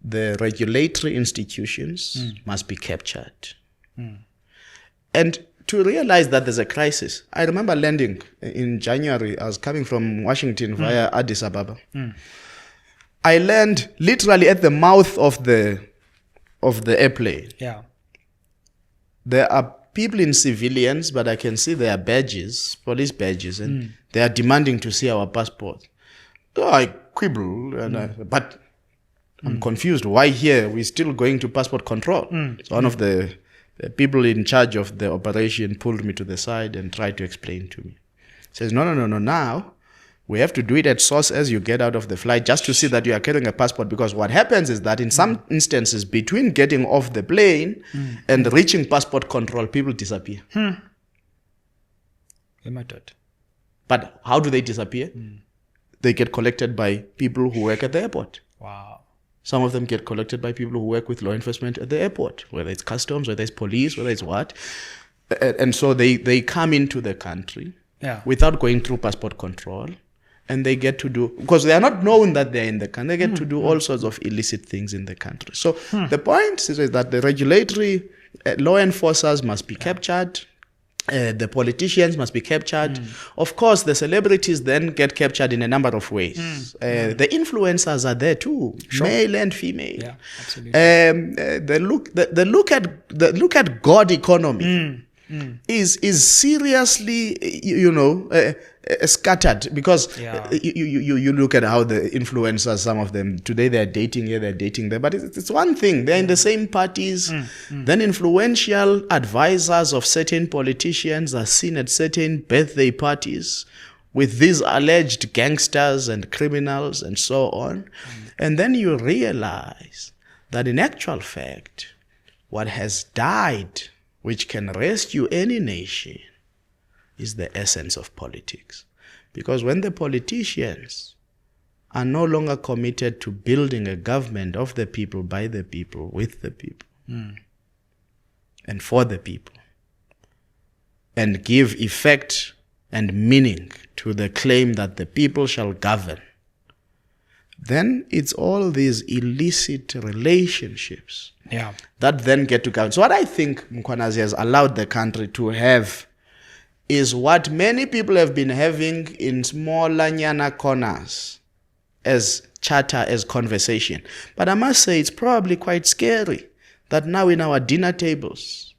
the regulatory institutions must be captured. And to realize that there's a crisis, I remember landing in January. I was coming from Washington via Addis Ababa. I land literally at the mouth of the airplane. Yeah. There are people in civilians, but I can see their badges, police badges, and they are demanding to see our passport. So I quibble, but I'm confused. Why here? We're still going to passport control. So one of the people in charge of the operation pulled me to the side and tried to explain to me. Says, no. Now we have to do it at source as you get out of the flight, just to see that you are carrying a passport. Because what happens is that in some instances, between getting off the plane and reaching passport control, people disappear. But how do they disappear? They get collected by people who work at the airport. Wow. Some of them get collected by people who work with law enforcement at the airport, whether it's customs, whether it's police, whether it's what. And so they come into the country without going through passport control. And they get to do, because they are not known that they're in the country, they get to do all sorts of illicit things in the country. So the point is that the regulatory law enforcers must be captured. The politicians must be captured. Of course, the celebrities then get captured in a number of ways. The influencers are there too, male and female. Yeah, absolutely. The look at God economy is seriously, scattered, because you look at how the influencers, some of them today they're dating here, they're dating there, but it's one thing, they're in the same parties. Then influential advisors of certain politicians are seen at certain birthday parties with these alleged gangsters and criminals and so on. And then you realize that in actual fact, what has died, which can rescue any nation, is the essence of politics. Because when the politicians are no longer committed to building a government of the people, by the people, with the people, and for the people, and give effect and meaning to the claim that the people shall govern, then it's all these illicit relationships that then get to govern. So what I think Mkhwanazi has allowed the country to have is what many people have been having in smaller nyana corners as chatter, as conversation. But I must say it's probably quite scary that now in our dinner tables,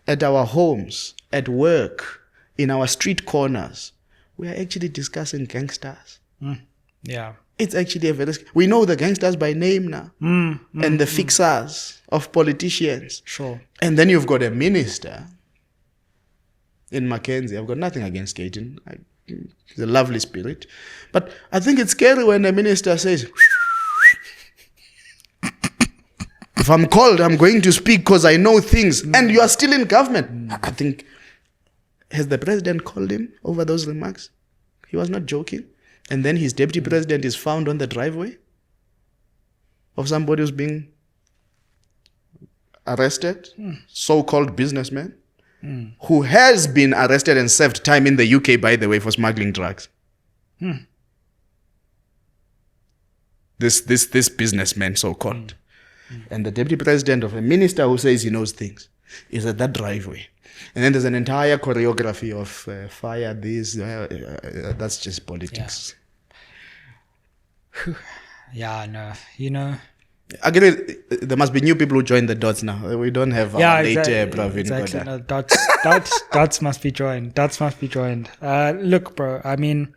at our homes, at work, in our street corners, we are actually discussing gangsters. It's actually a very... We know the gangsters by name now. And the fixers of politicians. Sure. And then you've got a minister in Mackenzie. I've got nothing against Gaten. He's a lovely spirit. But I think it's scary when a minister says, if I'm called, I'm going to speak because I know things. And you are still in government. I think, has the president called him over those remarks? He was not joking. And then his deputy president is found on the driveway of somebody who's being arrested, so-called businessman, who has been arrested and served time in the UK, by the way, for smuggling drugs. This businessman, so-called. And the deputy president of a minister who says he knows things is at that driveway. And then there's an entire choreography of fire this. That's just politics. Again, there must be new people who join the dots now. We don't have our late Pravin. Exactly. No, dots must be joined. Dots must be joined. Look, bro, I mean,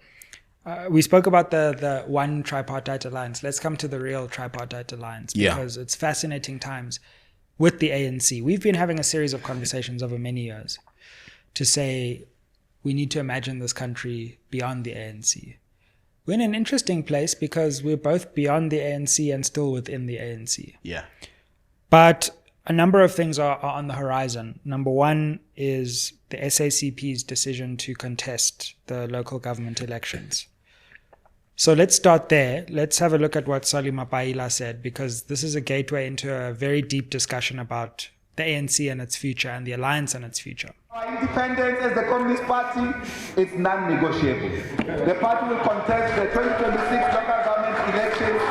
we spoke about the one tripartite alliance. Let's come to the real tripartite alliance, because it's fascinating times with the ANC. We've been having a series of conversations over many years to say we need to imagine this country beyond the ANC. We're in an interesting place because we're both beyond the ANC and still within the ANC. Yeah. But a number of things are on the horizon. Number one is the SACP's decision to contest the local government elections. So let's start there. Let's have a look at what Solly Mapaila said, because this is a gateway into a very deep discussion about the ANC and its future and the alliance and its future. Our independence as the Communist Party is non-negotiable. The party will contest the 2026 local government elections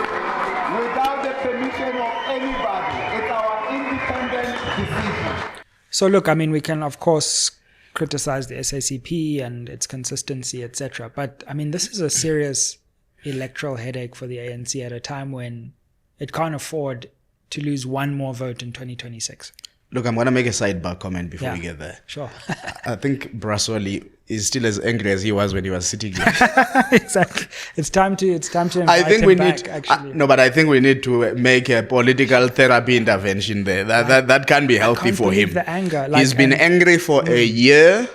without the permission of anybody. It's our independent decision. So look, I mean, we can of course criticize the SACP and its consistency, etc. But I mean, this is a serious electoral headache for the ANC at a time when it can't afford to lose one more vote in 2026. Look, I'm going to make a sidebar comment before we get there. Sure. I think Brasoli is still as angry as he was when he was sitting here. Exactly. It's time to invite I think him we back, need actually. no, but I think we need to make a political therapy intervention there. That can be healthy for him. The anger. He's been angry for a year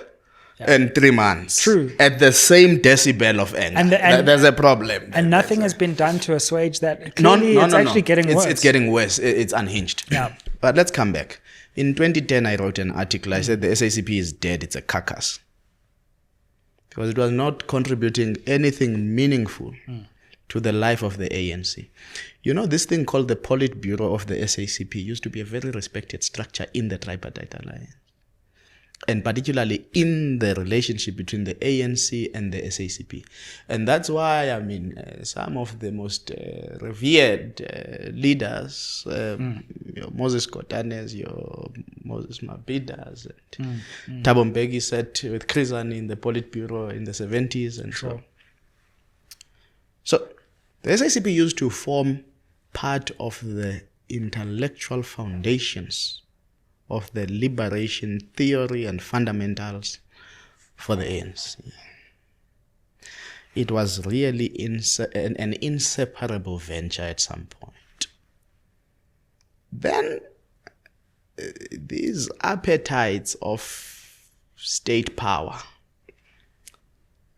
and 3 months. True. At the same decibel of anger. And there's a problem. And nothing has been done to assuage that. Clearly, it's actually getting worse. It's getting worse. It's unhinged. Yeah. But let's come back. In 2010, I wrote an article. I said the SACP is dead. It's a carcass. Because it was not contributing anything meaningful to the life of the ANC. You know, this thing called the Politburo of the SACP used to be a very respected structure in the Tripartite Alliance. And particularly in the relationship between the ANC and the SACP. And that's why, I mean, some of the most revered leaders, your Moses Kotanes, your Moses Mabidas, and Thabo Mbeki sat with Krizan in the Politburo in the 70s and so on. So the SACP used to form part of the intellectual foundations of the liberation theory and fundamentals for the ANC. It was really an inseparable venture at some point. Then these appetites of state power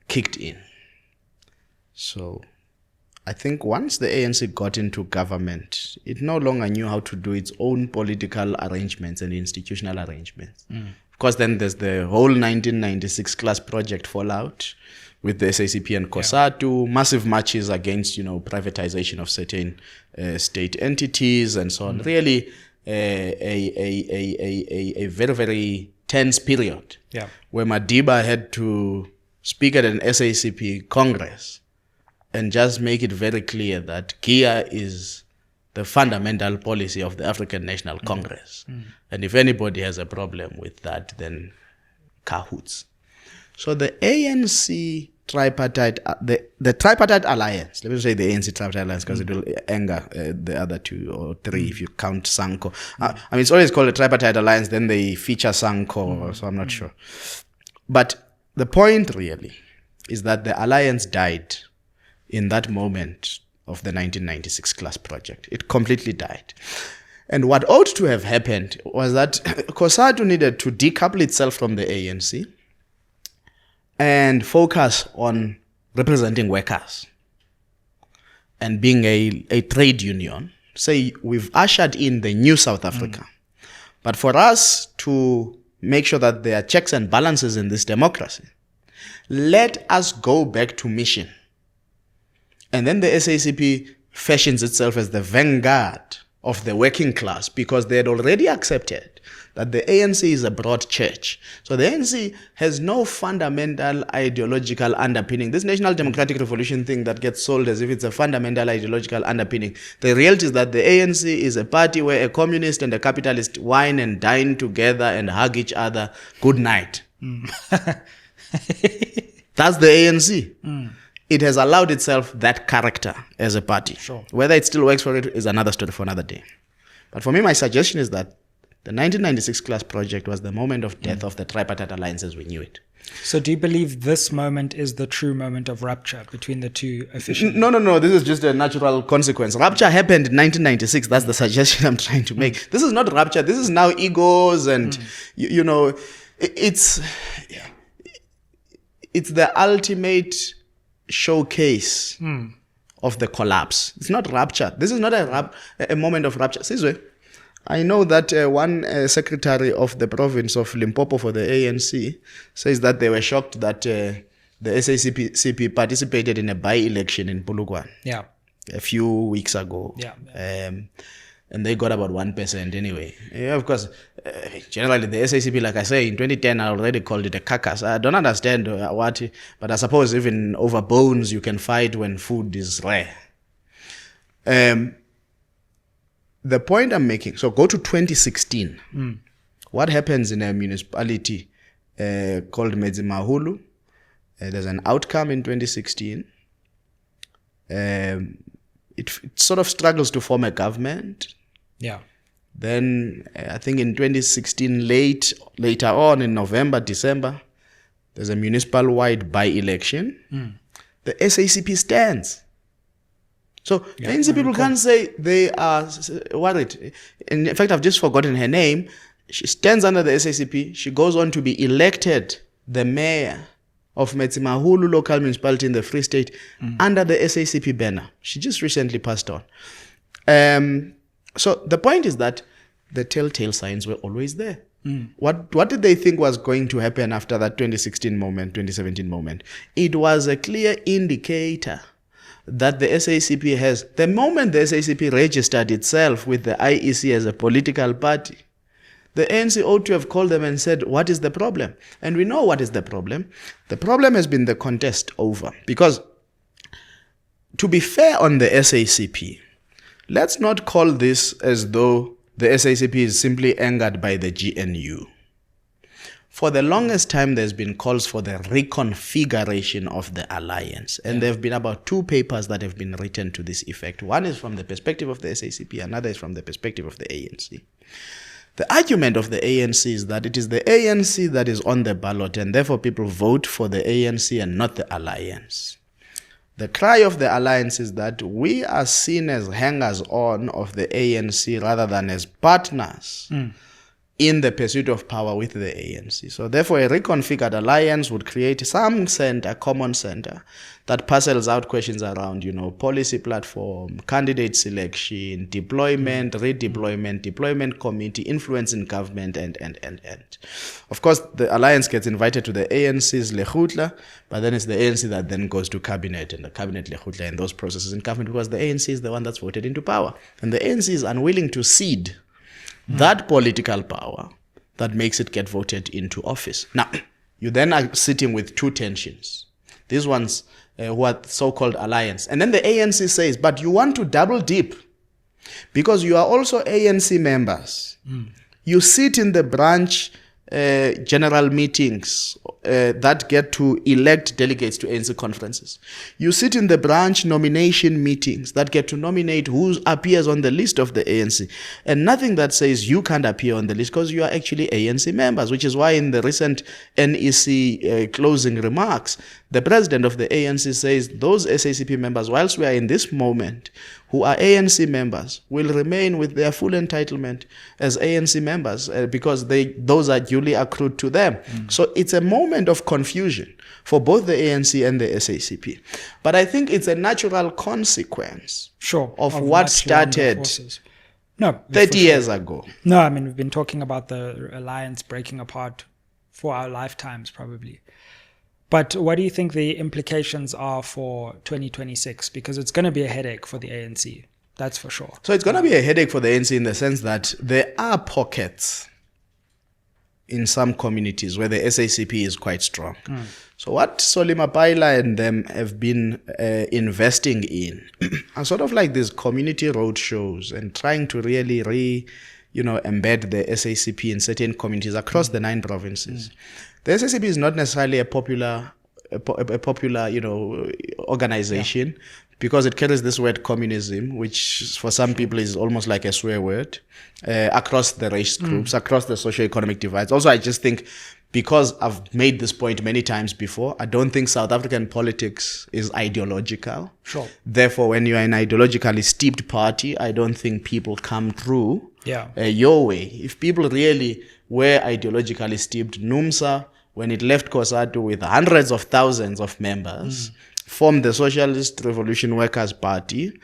kicked in. So I think once the ANC got into government, it no longer knew how to do its own political arrangements and institutional arrangements. Of course, then there's the whole 1996 class project fallout with the SACP and COSATU, massive marches against, privatization of certain state entities and so on. Really a very, very tense period where Madiba had to speak at an SACP Congress and just make it very clear that GIA is the fundamental policy of the African National Congress. And if anybody has a problem with that, then cahoots. So the ANC tripartite, the tripartite alliance, let me say the ANC tripartite alliance because it will anger the other 2 or 3 if you count Sanko. I mean, it's always called a tripartite alliance, then they feature Sanko, so I'm not sure. But the point really is that the alliance died in that moment of the 1996 class project. It completely died. And what ought to have happened was that COSATU needed to decouple itself from the ANC and focus on representing workers and being a trade union. Say, we've ushered in the new South Africa. But for us to make sure that there are checks and balances in this democracy, let us go back to mission. And then the SACP fashions itself as the vanguard of the working class because they had already accepted that the ANC is a broad church. So the ANC has no fundamental ideological underpinning. This National Democratic Revolution thing that gets sold as if it's a fundamental ideological underpinning. The reality is that the ANC is a party where a communist and a capitalist wine and dine together and hug each other good night. That's the ANC. It has allowed itself that character as a party. Sure. Whether it still works for it is another story for another day. But for me, my suggestion is that the 1996 class project was the moment of death of the tripartite alliance as we knew it. So do you believe this moment is the true moment of rupture between the two officials? No. This is just a natural consequence. Rupture happened in 1996. That's the suggestion I'm trying to make. This is not rupture. This is now egos and, it's the ultimate showcase of the collapse. It's not rupture. This is not a moment of rupture. Sizwe, I know that one secretary of the province of Limpopo for the ANC says that they were shocked that the SACP participated in a by-election in Polokwane a few weeks ago. And they got about 1% anyway. Yeah, of course, generally the SACP, like I say, in 2010, I already called it a carcass. I don't understand what, but I suppose even over bones you can fight when food is rare. The point I'm making, so go to 2016. What happens in a municipality called Metsimahulu? There's an outcome in 2016. It sort of struggles to form a government. Then I think in 2016, later on in November, December, there's a municipal-wide by-election. The SACP stands. So the ANC people can't say they are worried. In fact, I've just forgotten her name. She stands under the SACP. She goes on to be elected the mayor of Metsimahulu local municipality in the Free State under the SACP banner. She just recently passed on. So the point is that the telltale signs were always there. What did they think was going to happen after that 2016 moment, 2017 moment? It was a clear indicator that the SACP has, the moment the SACP registered itself with the IEC as a political party, the ANC ought to have called them and said, what is the problem? And we know what is the problem. The problem has been the contest over. Because to be fair on the SACP, let's not call this as though the SACP is simply angered by the GNU. For the longest time, there's been calls for the reconfiguration of the alliance. And there have been about 2 papers that have been written to this effect. One is from the perspective of the SACP, another is from the perspective of the ANC. The argument of the ANC is that it is the ANC that is on the ballot, and therefore people vote for the ANC and not the alliance. The cry of the alliance is that we are seen as hangers-on of the ANC rather than as partners in the pursuit of power with the ANC. So therefore, a reconfigured alliance would create some center, common center, that parcels out questions around, policy platform, candidate selection, deployment, redeployment, deployment committee, influence in government, and. Of course, the alliance gets invited to the ANC's Lekgutla, but then it's the ANC that then goes to cabinet, and the cabinet Lekgutla, and those processes in government, because the ANC is the one that's voted into power. And the ANC is unwilling to cede that political power that makes it get voted into office. Now, you then are sitting with 2 tensions. These ones who are so-called alliance. And then the ANC says, but you want to double dip because you are also ANC members. You sit in the branch general meetings that get to elect delegates to ANC conferences. You sit in the branch nomination meetings that get to nominate who appears on the list of the ANC. And nothing that says you can't appear on the list because you are actually ANC members, which is why in the recent NEC closing remarks, the president of the ANC says those SACP members, whilst we are in this moment, who are ANC members, will remain with their full entitlement as ANC members because those are duly accrued to them. So it's a moment of confusion for both the ANC and the SACP. But I think it's a natural consequence of what started 30 years ago. No, I mean, we've been talking about the alliance breaking apart for our lifetimes, probably. But what do you think the implications are for 2026? Because it's going to be a headache for the ANC, that's for sure. So it's going to be a headache for the ANC in the sense that there are pockets in some communities where the SACP is quite strong. So what Solima Paila and them have been investing in are sort of like these community road shows and trying to really embed the SACP in certain communities across the 9 provinces. The SACP is not necessarily a popular organization because it carries this word communism, which for some people is almost like a swear word, across the race groups, across the socio-economic divides. Also, I just think, because I've made this point many times before, I don't think South African politics is ideological. Therefore, when you're an ideologically steeped party, I don't think people come through your way. If people really were ideologically steeped, NUMSA, when it left COSATU with hundreds of thousands of members, formed the Socialist Revolution Workers' Party,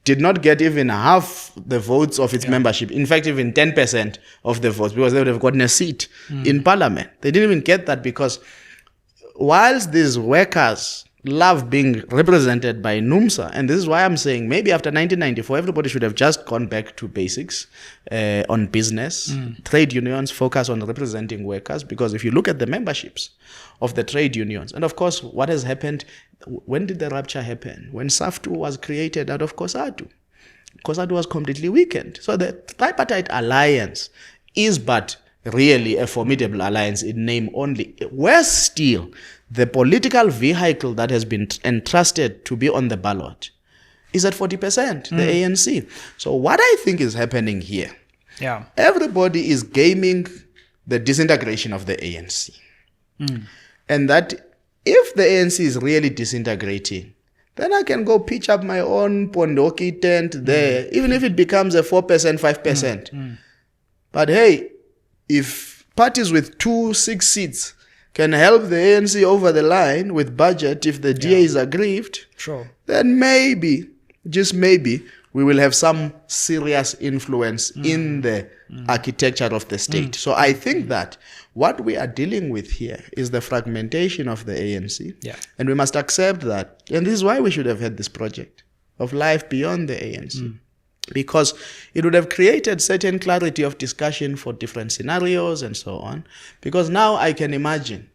did not get even half the votes of its membership. In fact, even 10% of the votes, because they would have gotten a seat in parliament. They didn't even get that because whilst these workers love being represented by NUMSA, and this is why I'm saying maybe after 1994, everybody should have just gone back to basics on business. Trade unions focus on representing workers, because if you look at the memberships of the trade unions, and of course, what has happened, when did the rupture happen? When SAFTU was created out of COSATU. COSATU was completely weakened. So the tripartite alliance is but really a formidable alliance in name only. Whereas still, the political vehicle that has been entrusted to be on the ballot is at 40%, the ANC. So what I think is happening here, everybody is gaming the disintegration of the ANC. And that if the ANC is really disintegrating, then I can go pitch up my own Pondoki tent there, even if it becomes a 4%, 5%. But hey, if parties with 2-6 seats can help the ANC over the line with budget, if the DA is aggrieved, then maybe, just maybe, we will have some serious influence in the architecture of the state. So I think that what we are dealing with here is the fragmentation of the ANC. And we must accept that. And this is why we should have had this project of life beyond the ANC. Because it would have created certain clarity of discussion for different scenarios and so on. Because now I can imagine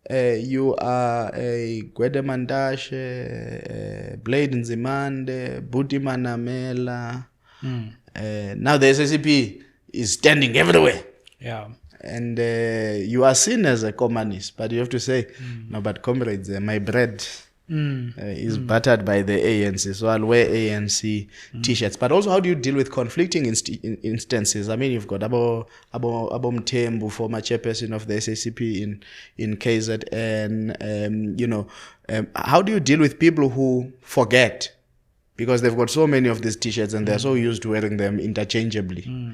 you are a Gwede Mandashe, Blade Nzimande, Buti Manamela. Now the SACP is standing everywhere. And you are seen as a communist, but you have to say, no, but comrades, my bread is buttered by the ANC, so I'll wear ANC t-shirts. But also, how do you deal with conflicting instances? I mean, you've got Abo Mthembu, former chairperson of the SACP in KZN. How do you deal with people who forget? Because they've got so many of these t-shirts and they're so used to wearing them interchangeably.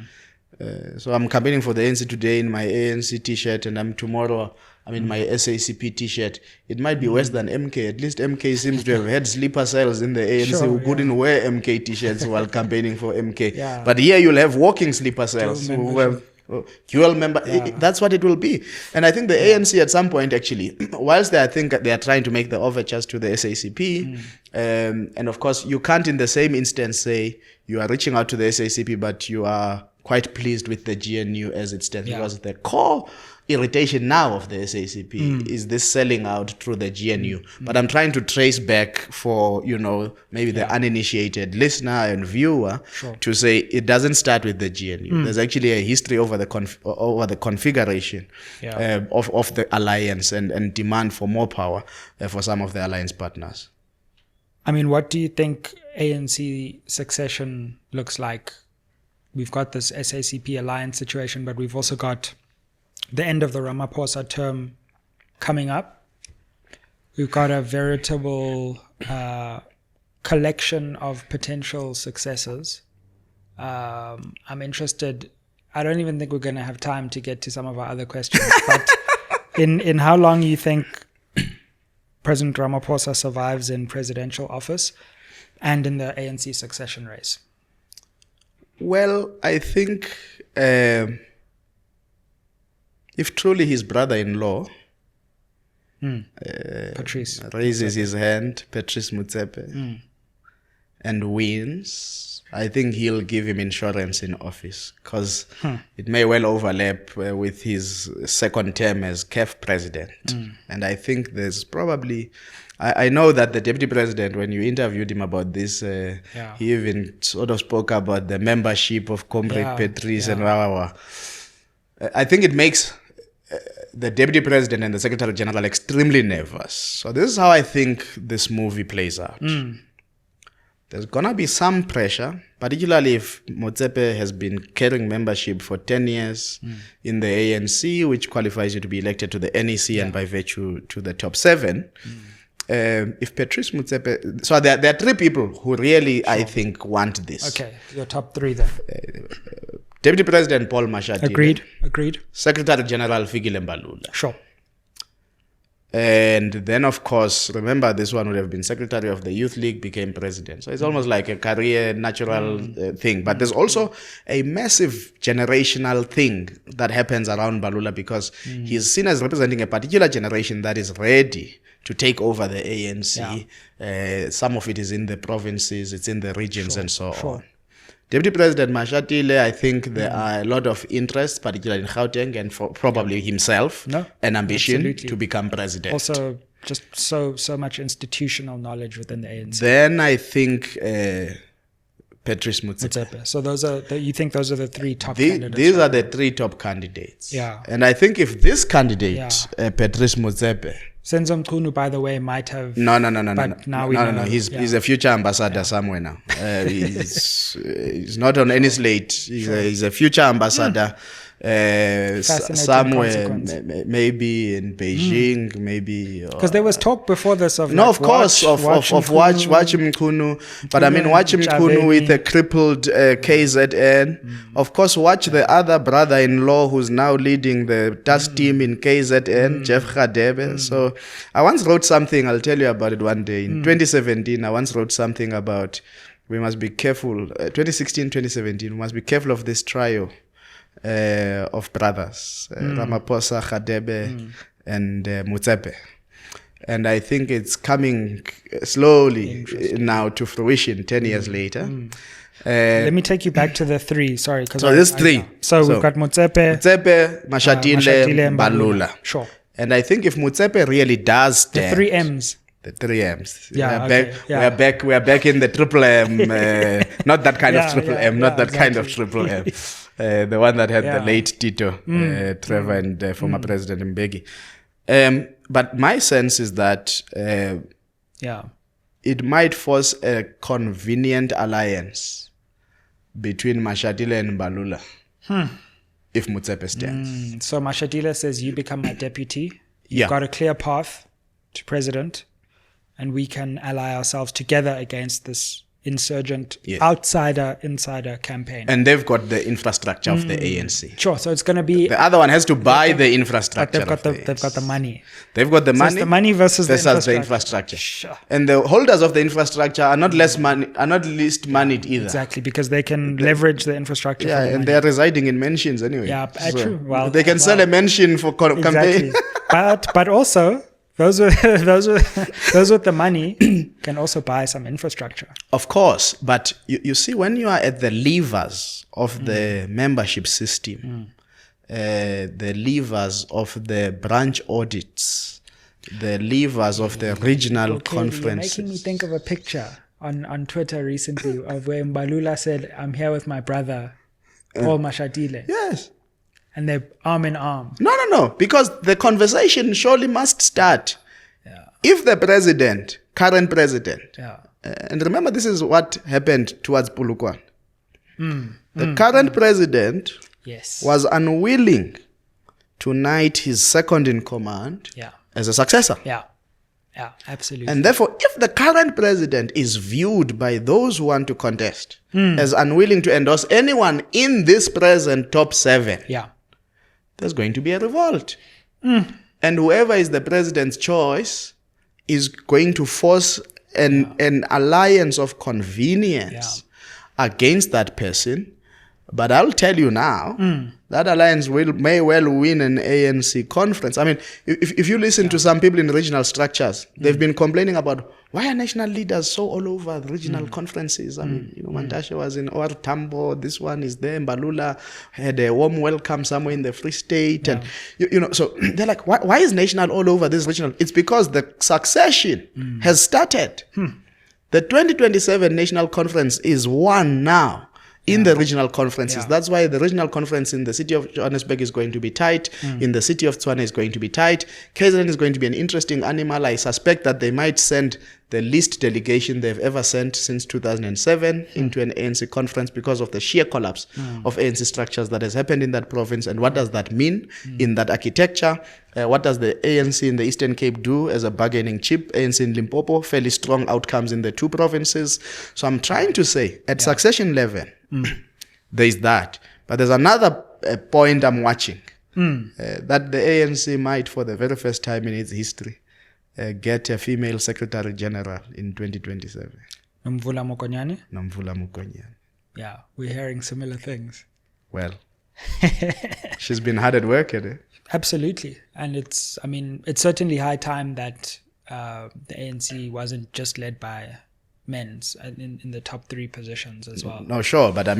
So I'm campaigning for the ANC today in my ANC t-shirt, and tomorrow I'm in my SACP t-shirt. It might be worse than MK. At least MK seems to have had sleeper cells in the ANC who couldn't wear MK t-shirts while campaigning for MK. But here you'll have walking sleeper cells who have dual member. That's what it will be. And I think the ANC at some point, actually, whilst I think they are trying to make the overtures to the SACP, and of course you can't in the same instance say you are reaching out to the SACP, but you are quite pleased with the GNU as it stands, because the core irritation now of the SACP is this selling out through the GNU. But I'm trying to trace back for, maybe the uninitiated listener and viewer to say it doesn't start with the GNU. There's actually a history over the configuration of the alliance and demand for more power for some of the alliance partners. I mean, what do you think ANC succession looks like? We've got this SACP alliance situation, but we've also got the end of the Ramaphosa term coming up. We've got a veritable collection of potential successors. I'm interested. I don't even think we're going to have time to get to some of our other questions, but in how long you think President Ramaphosa survives in presidential office and in the ANC succession race? Well, I think if truly his brother-in-law Patrice raises his hand, Patrice Motsepe, and wins, I think he'll give him insurance in office, because it may well overlap with his second term as CAF president. And I think there's probably... I know that the deputy president, when you interviewed him about this, he even sort of spoke about the membership of Comrade Patrice and I think it makes the deputy president and the secretary general extremely nervous. So this is how I think this movie plays out. There's going to be some pressure, particularly if Motsepe has been carrying membership for 10 years in the ANC, which qualifies you to be elected to the NEC and by virtue to the top 7. If Patrice Motsepe... So there are 3 people who really, I think, want this. Okay, your top 3 then. Deputy President Paul Mashatile. Agreed. Secretary General Fikile Mbalula. Sure. And then, of course, remember this one would have been secretary of the Youth League, became president. So it's almost like a career, natural thing. But there's also a massive generational thing that happens around Mbalula because he's seen as representing a particular generation that is ready to take over the ANC. Some of it is in the provinces, it's in the regions and so on. Deputy President Mashatile, I think there are a lot of interest, particularly in Gauteng, and for probably himself, an ambition to become president. Also, just so much institutional knowledge within the ANC. Then I think Patrice Motsepe. So you think those are the three top candidates? These are the three top candidates. Yeah. And I think if this candidate, Patrice Motsepe, Senzo Mkhunu, by the way, might have... No. He's a future ambassador somewhere now. He's not on any slate. He's a future ambassador somewhere, maybe in Beijing, maybe... Because there was talk before this of... No, like, of course, of Watch Mkhunu. But I mean, Watch Mkhunu with a crippled KZN. Of course, watch the other brother-in-law who's now leading the task team in KZN, Jeff Radebe. So I once wrote something, I'll tell you about it one day. In 2017, I once wrote something about we must be careful. 2016, 2017, we must be careful of this trio of brothers, Ramaphosa, Radebe, and Motsepe. And I think it's coming slowly now to fruition 10 years later. Let me take you back to the three. Sorry. So there's three. So we've got Motsepe, Mashatile, and Mbalula. Sure. And I think if Motsepe really does stand... The three M's. The three M's. Yeah, we are back in the triple M. Not that kind of triple M. Not that kind of triple M. The one that had the late Tito, Trevor, and former President Mbeki. But my sense is that it might force a convenient alliance between Mashatile and Mbalula if Motsepe stands. So Mashatile says, you become my deputy. You've got a clear path to president, and we can ally ourselves together against this insurgent outsider-insider campaign. And they've got the infrastructure of the ANC. Sure, so it's going to be... The other one has to buy the infrastructure. They've got the money. They've got the money. It's the money versus the infrastructure. Sure. And the holders of the infrastructure are not least moneyed either. Exactly, because they can leverage the infrastructure. Yeah, and they're residing in mansions anyway. Yeah, true. Well, they can sell a mansion for campaign. but also... Those with the money can also buy some infrastructure. Of course, but you see, when you are at the levers of the membership system, the levers of the branch audits, the levers of the regional conferences. You're making me think of a picture on Twitter recently of where Mbalula said, "I'm here with my brother, Paul Mashatile." Yes. And they're arm in arm. No. Because the conversation surely must start. Yeah. If the current president, and remember this is what happened towards Polokwane. The current president was unwilling to knight his second in command as a successor. Yeah, absolutely. And therefore, if the current president is viewed by those who want to contest as unwilling to endorse anyone in this present top 7, there's going to be a revolt. And whoever is the president's choice is going to force an alliance of convenience against that person. But I'll tell you now, that alliance may well win an ANC conference. I mean, if you listen to some people in regional structures, they've been complaining about why are national leaders so all over the regional conferences. I mean, Mantashe was in Or Tambo, this one is there, Mbalula had a warm welcome somewhere in the Free State. And, so they're like, why is national all over this regional? It's because the succession has started. The 2027 national conference is won now. In the regional conferences. That's why the regional conference in the city of Johannesburg is going to be tight. In the city of Tshwane is going to be tight. KZN is going to be an interesting animal. I suspect that they might send the least delegation they've ever sent since 2007 into an ANC conference because of the sheer collapse of ANC structures that has happened in that province. And what does that mean in that architecture? What does the ANC in the Eastern Cape do as a bargaining chip? ANC in Limpopo, fairly strong outcomes in the 2 provinces. So I'm trying to say at succession level, there is that. But there's another point I'm watching, that the ANC might, for the very first time in its history, get a female Secretary General in 2027. Nomvula Mokonyane? Nomvula Mokonyane. Yeah, we're hearing similar things. Well, she's been hard at work at it. Absolutely. And it's certainly high time that the ANC wasn't just led by men in the top 3 positions as well. No, sure. But I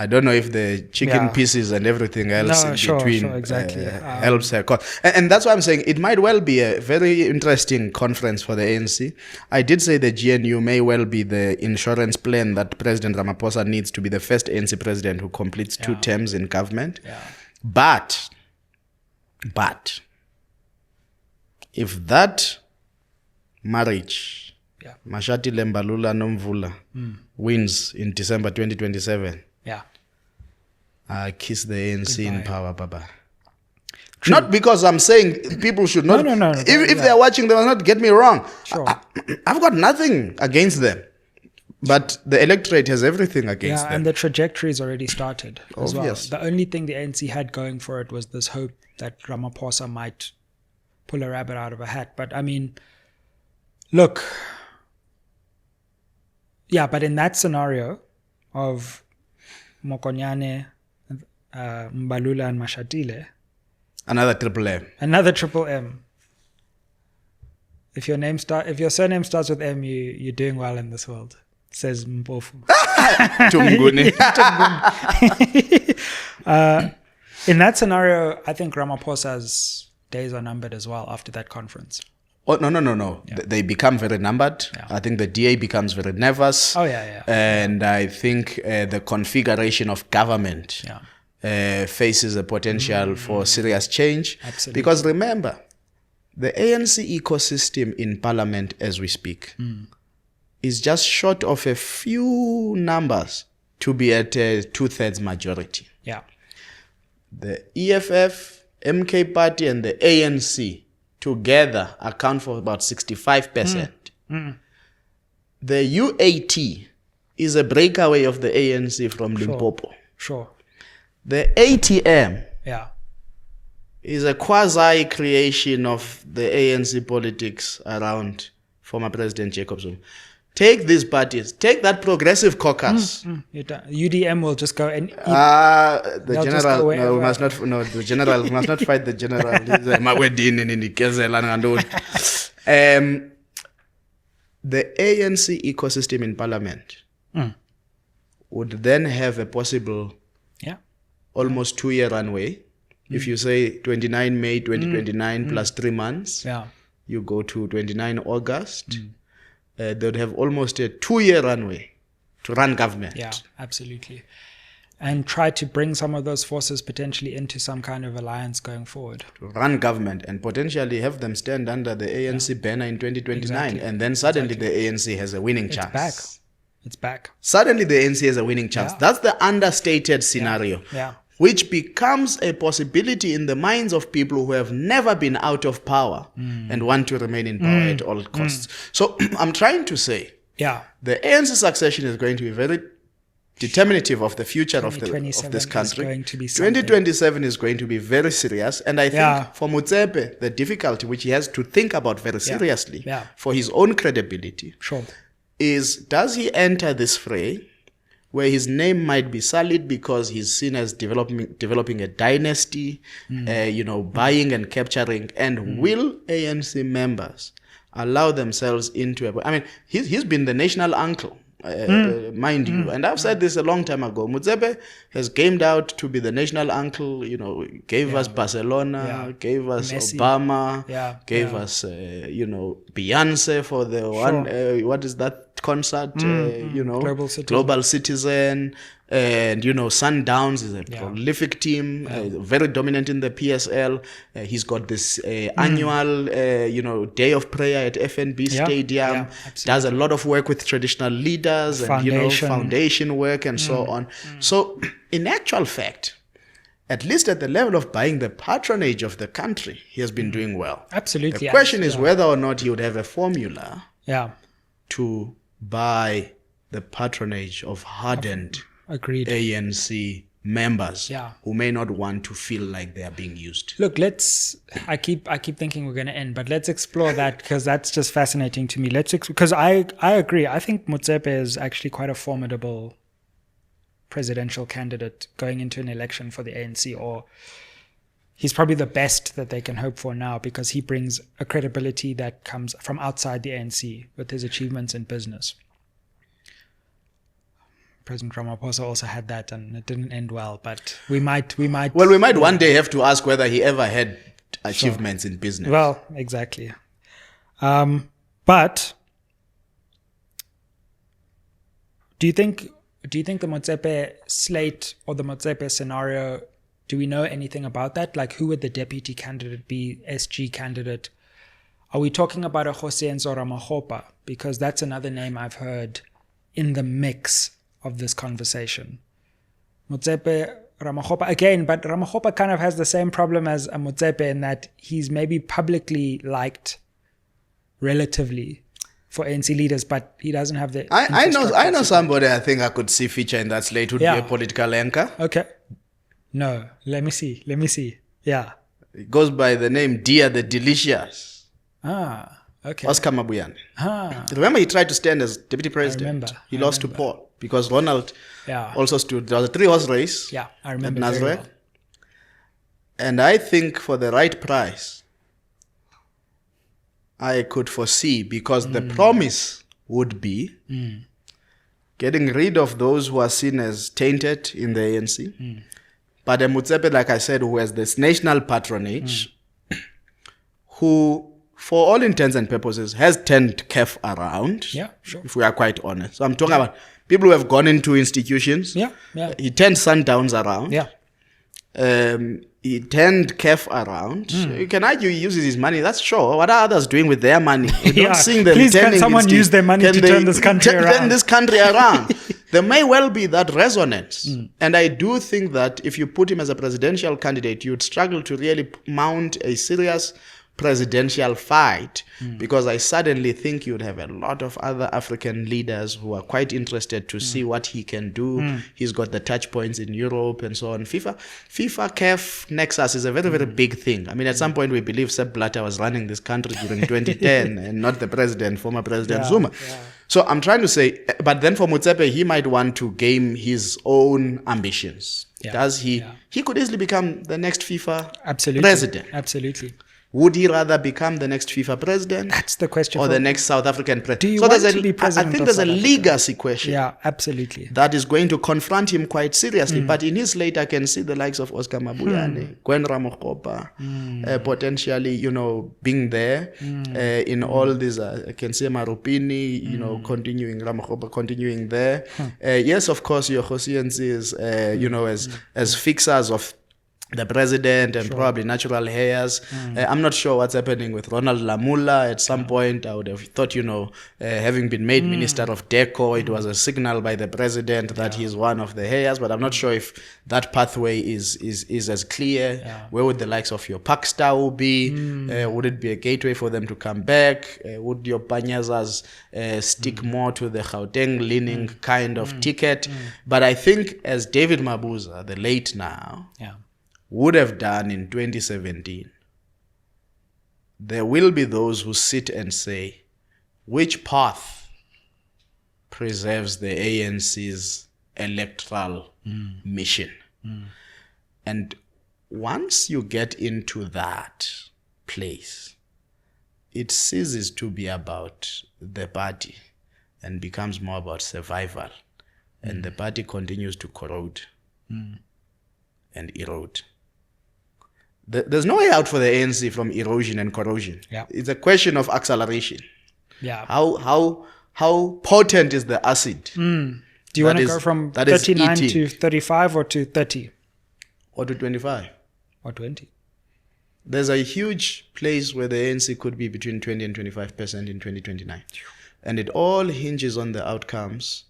don't know if the chicken pieces and everything else between exactly. helps her cause. And that's why I'm saying it might well be a very interesting conference for the ANC. I did say the GNU may well be the insurance plan that President Ramaphosa needs to be the first ANC president who completes 2 terms in government. Yeah. But if that marriage, Mashatile and Mbalula Nomvula, wins in December 2027, kiss the ANC in power, Baba. True. Not because I'm saying people should not. No. If they're watching, they must not get me wrong. Sure. I've got nothing against them. But the electorate has everything against them. And the trajectory has already started as well. Obvious. The only thing the ANC had going for it was this hope that Ramaphosa might pull a rabbit out of a hat. But look, but in that scenario of Mokonyane, Mbalula and Mashatile, another triple M. Another triple M. If your surname starts with M, you're doing well in this world, says Mpofu. Mnguni. In that scenario, I think Ramaphosa's days are numbered as well after that conference. Oh, no. Yeah. They become very numbered. Yeah. I think the DA becomes very nervous. Oh, yeah. And I think the configuration of government faces a potential for serious change. Absolutely. Because remember, the ANC ecosystem in parliament as we speak is just short of a few numbers to be at a 2/3 majority. Yeah. The EFF, MK Party and the ANC together account for about 65%. The UAT is a breakaway of the ANC from Limpopo. Sure. The ATM Yeah. is a quasi-creation of the ANC politics around former President Jacob Zuma. Take these parties. Take that progressive caucus. UDM will just go and eat. The general. No, we must not. No, the general. We must not fight the general. The ANC ecosystem in parliament would then have a possible, almost 2-year runway. If you say 29 May 2029 plus 3 months, you go to 29 August. They would have almost a 2-year runway to run government. Yeah, absolutely. And try to bring some of those forces potentially into some kind of alliance going forward. To run government and potentially have them stand under the ANC banner in 2029. Exactly. And then suddenly the ANC has a winning chance. It's back. Suddenly the ANC has a winning chance. That's the understated scenario. Yeah. Which becomes a possibility in the minds of people who have never been out of power and want to remain in power at all costs. So I'm trying to say, the ANC succession is going to be very determinative of the future of this country. 2027 is going to be very serious. And I think for Motsepe, the difficulty which he has to think about very seriously for his own credibility is, does he enter this fray where his name might be sullied because he's seen as developing a dynasty, buying and capturing, and will ANC members allow themselves into he's been the national uncle, mind you, and I've said this a long time ago. Motsepe has gamed out to be the national uncle, gave us Barcelona, gave us Messi. Obama, gave us, Beyonce for the one, what is that concert, Global Citizen, and Sundowns is a prolific team, very dominant in the PSL. He's got this annual day of prayer at FNB Stadium, does a lot of work with traditional leaders and foundation work and so on. So in actual fact, at least at the level of buying the patronage of the country, he has been doing well. Absolutely. The question is whether or not he would have a formula to buy the patronage of hardened ANC members Yeah. who may not want to feel like they are being used. Look, I keep thinking we're going to end, but let's explore that because that's just fascinating to me. Because I agree. I think Motsepe is actually quite a formidable presidential candidate going into an election for the ANC, or he's probably the best that they can hope for now because he brings a credibility that comes from outside the ANC with his achievements in business. President Ramaphosa also had that, and it didn't end well. But we might. Well, we might one day have to ask whether he ever had achievements in business. Well, exactly. But do you think the Motsepe slate or the Motsepe scenario? Do we know anything about that? Like, who would the deputy candidate be? SG candidate? Are we talking about a Hosienzo Ramaphosa? Because that's another name I've heard in the mix of this conversation. Motsepe, Ramaphosa again, but Ramaphosa kind of has the same problem as a Motsepe in that he's maybe publicly liked relatively for ANC leaders, but he doesn't have the. I know somebody I think I could see feature in that slate would be a political anchor. Okay. No, let me see. Yeah. It goes by the name Dear the Delicious. Okay. Oscar Mabuyane. Remember, he tried to stand as deputy president. He lost to Paul because Ronald also stood. There was a 3-horse race. Yeah, I remember. At very Nazareth. well. And I think for the right price, I could foresee, because the promise would be getting rid of those who are seen as tainted in the ANC. But a Motsepe, like I said, who has this national patronage, who, for all intents and purposes, has turned CAF around. Yeah, sure. If we are quite honest. So I'm talking about people who have gone into institutions. Yeah. He turned Sundowns around. Yeah. He turned CAF around. You can argue he uses his money. That's sure. What are others doing with their money? We don't see them. Please, can someone use their money to turn this country around? Turn this country around. There may well be that resonance. And I do think that if you put him as a presidential candidate, you'd struggle to really mount a serious presidential fight, because I suddenly think you'd have a lot of other African leaders who are quite interested to see what he can do. He's got the touch points in Europe and so on. FIFA CAF nexus is a very, very big thing. I mean, at some point we believe Sepp Blatter was running this country during 2010 and not the president, former President Zuma. So I'm trying to say, but then for Motsepe, he might want to game his own ambitions. Does he? He could easily become the next FIFA president. Absolutely. Would he rather become the next FIFA president? That's the question. Or the next South African president? Do you want to be president? I think there's a legacy question. Yeah, absolutely. That is going to confront him quite seriously. But in his slate, I can see the likes of Oscar Mabuyane, Gwen Ramaphosa, potentially, being there. In all these, I can see Marupini, continuing, Ramaphosa continuing there. Yes, of course, your Hosienzi is, as fixers of the president and probably natural heirs. I'm not sure what's happening with Ronald Lamula. At some point, I would have thought, having been made Minister of Deco, it was a signal by the president that he's one of the heirs, but I'm not sure if that pathway is as clear. Where would the likes of your Pakstau be? Would it be a gateway for them to come back? Would your Panyazas stick more to the Gauteng-leaning kind of ticket? But I think as David Mabuza, the late now, would have done in 2017, there will be those who sit and say, which path preserves the ANC's electoral mission? And once you get into that place, it ceases to be about the party and becomes more about survival. And the party continues to corrode and erode. There's no way out for the ANC from erosion and corrosion. It's a question of acceleration. How potent is the acid? Do you want to go from 39 to 35 or to 30? Or to 25? Or 20? There's a huge place where the ANC could be between 20 and 25% in 2029. And it all hinges on the outcomes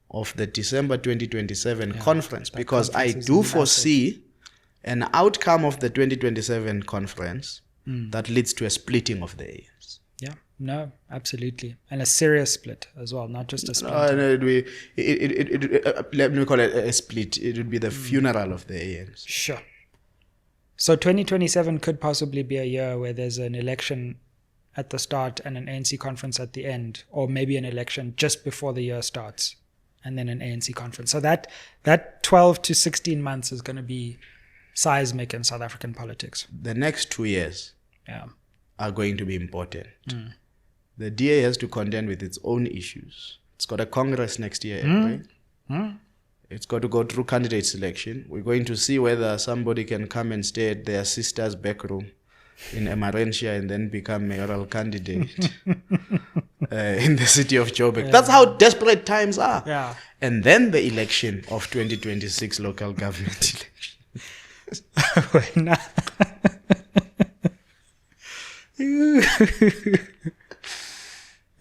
of the December 2027 conference, because I do foresee an outcome of the 2027 conference that leads to a splitting of the ANC. Yeah, no, absolutely. And a serious split as well, not just a split. Let me call it a split. It would be the funeral of the ANC. Sure. So 2027 could possibly be a year where there's an election at the start and an ANC conference at the end, or maybe an election just before the year starts and then an ANC conference. So that 12 to 16 months is going to be seismic in South African politics. The next 2 years are going to be important. The DA has to contend with its own issues. It's got a Congress next year, right? It's got to go through candidate selection. We're going to see whether somebody can come and stay at their sister's back room in Emarentia and then become mayoral candidate in the city of Joburg. That's how desperate times are. Yeah. And then the election of 2026 local government election.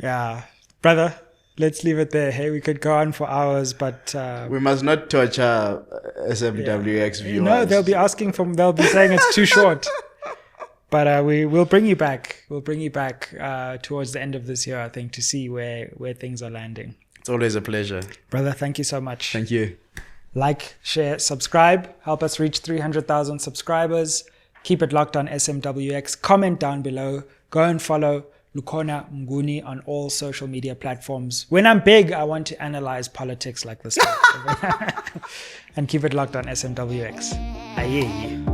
Yeah. Brother, let's leave it there. Hey, we could go on for hours, but we must not torture SMWX viewers. No, they'll be saying it's too short. But we'll bring you back. We'll bring you back towards the end of this year, I think, to see where things are landing. It's always a pleasure. Brother, thank you so much. Thank you. Like, share, subscribe. Help us reach 300,000 subscribers. Keep it locked on SMWX. Comment down below. Go and follow Lukhona Mnguni on all social media platforms. When I'm big, I want to analyze politics like this. And keep it locked on SMWX. Aye.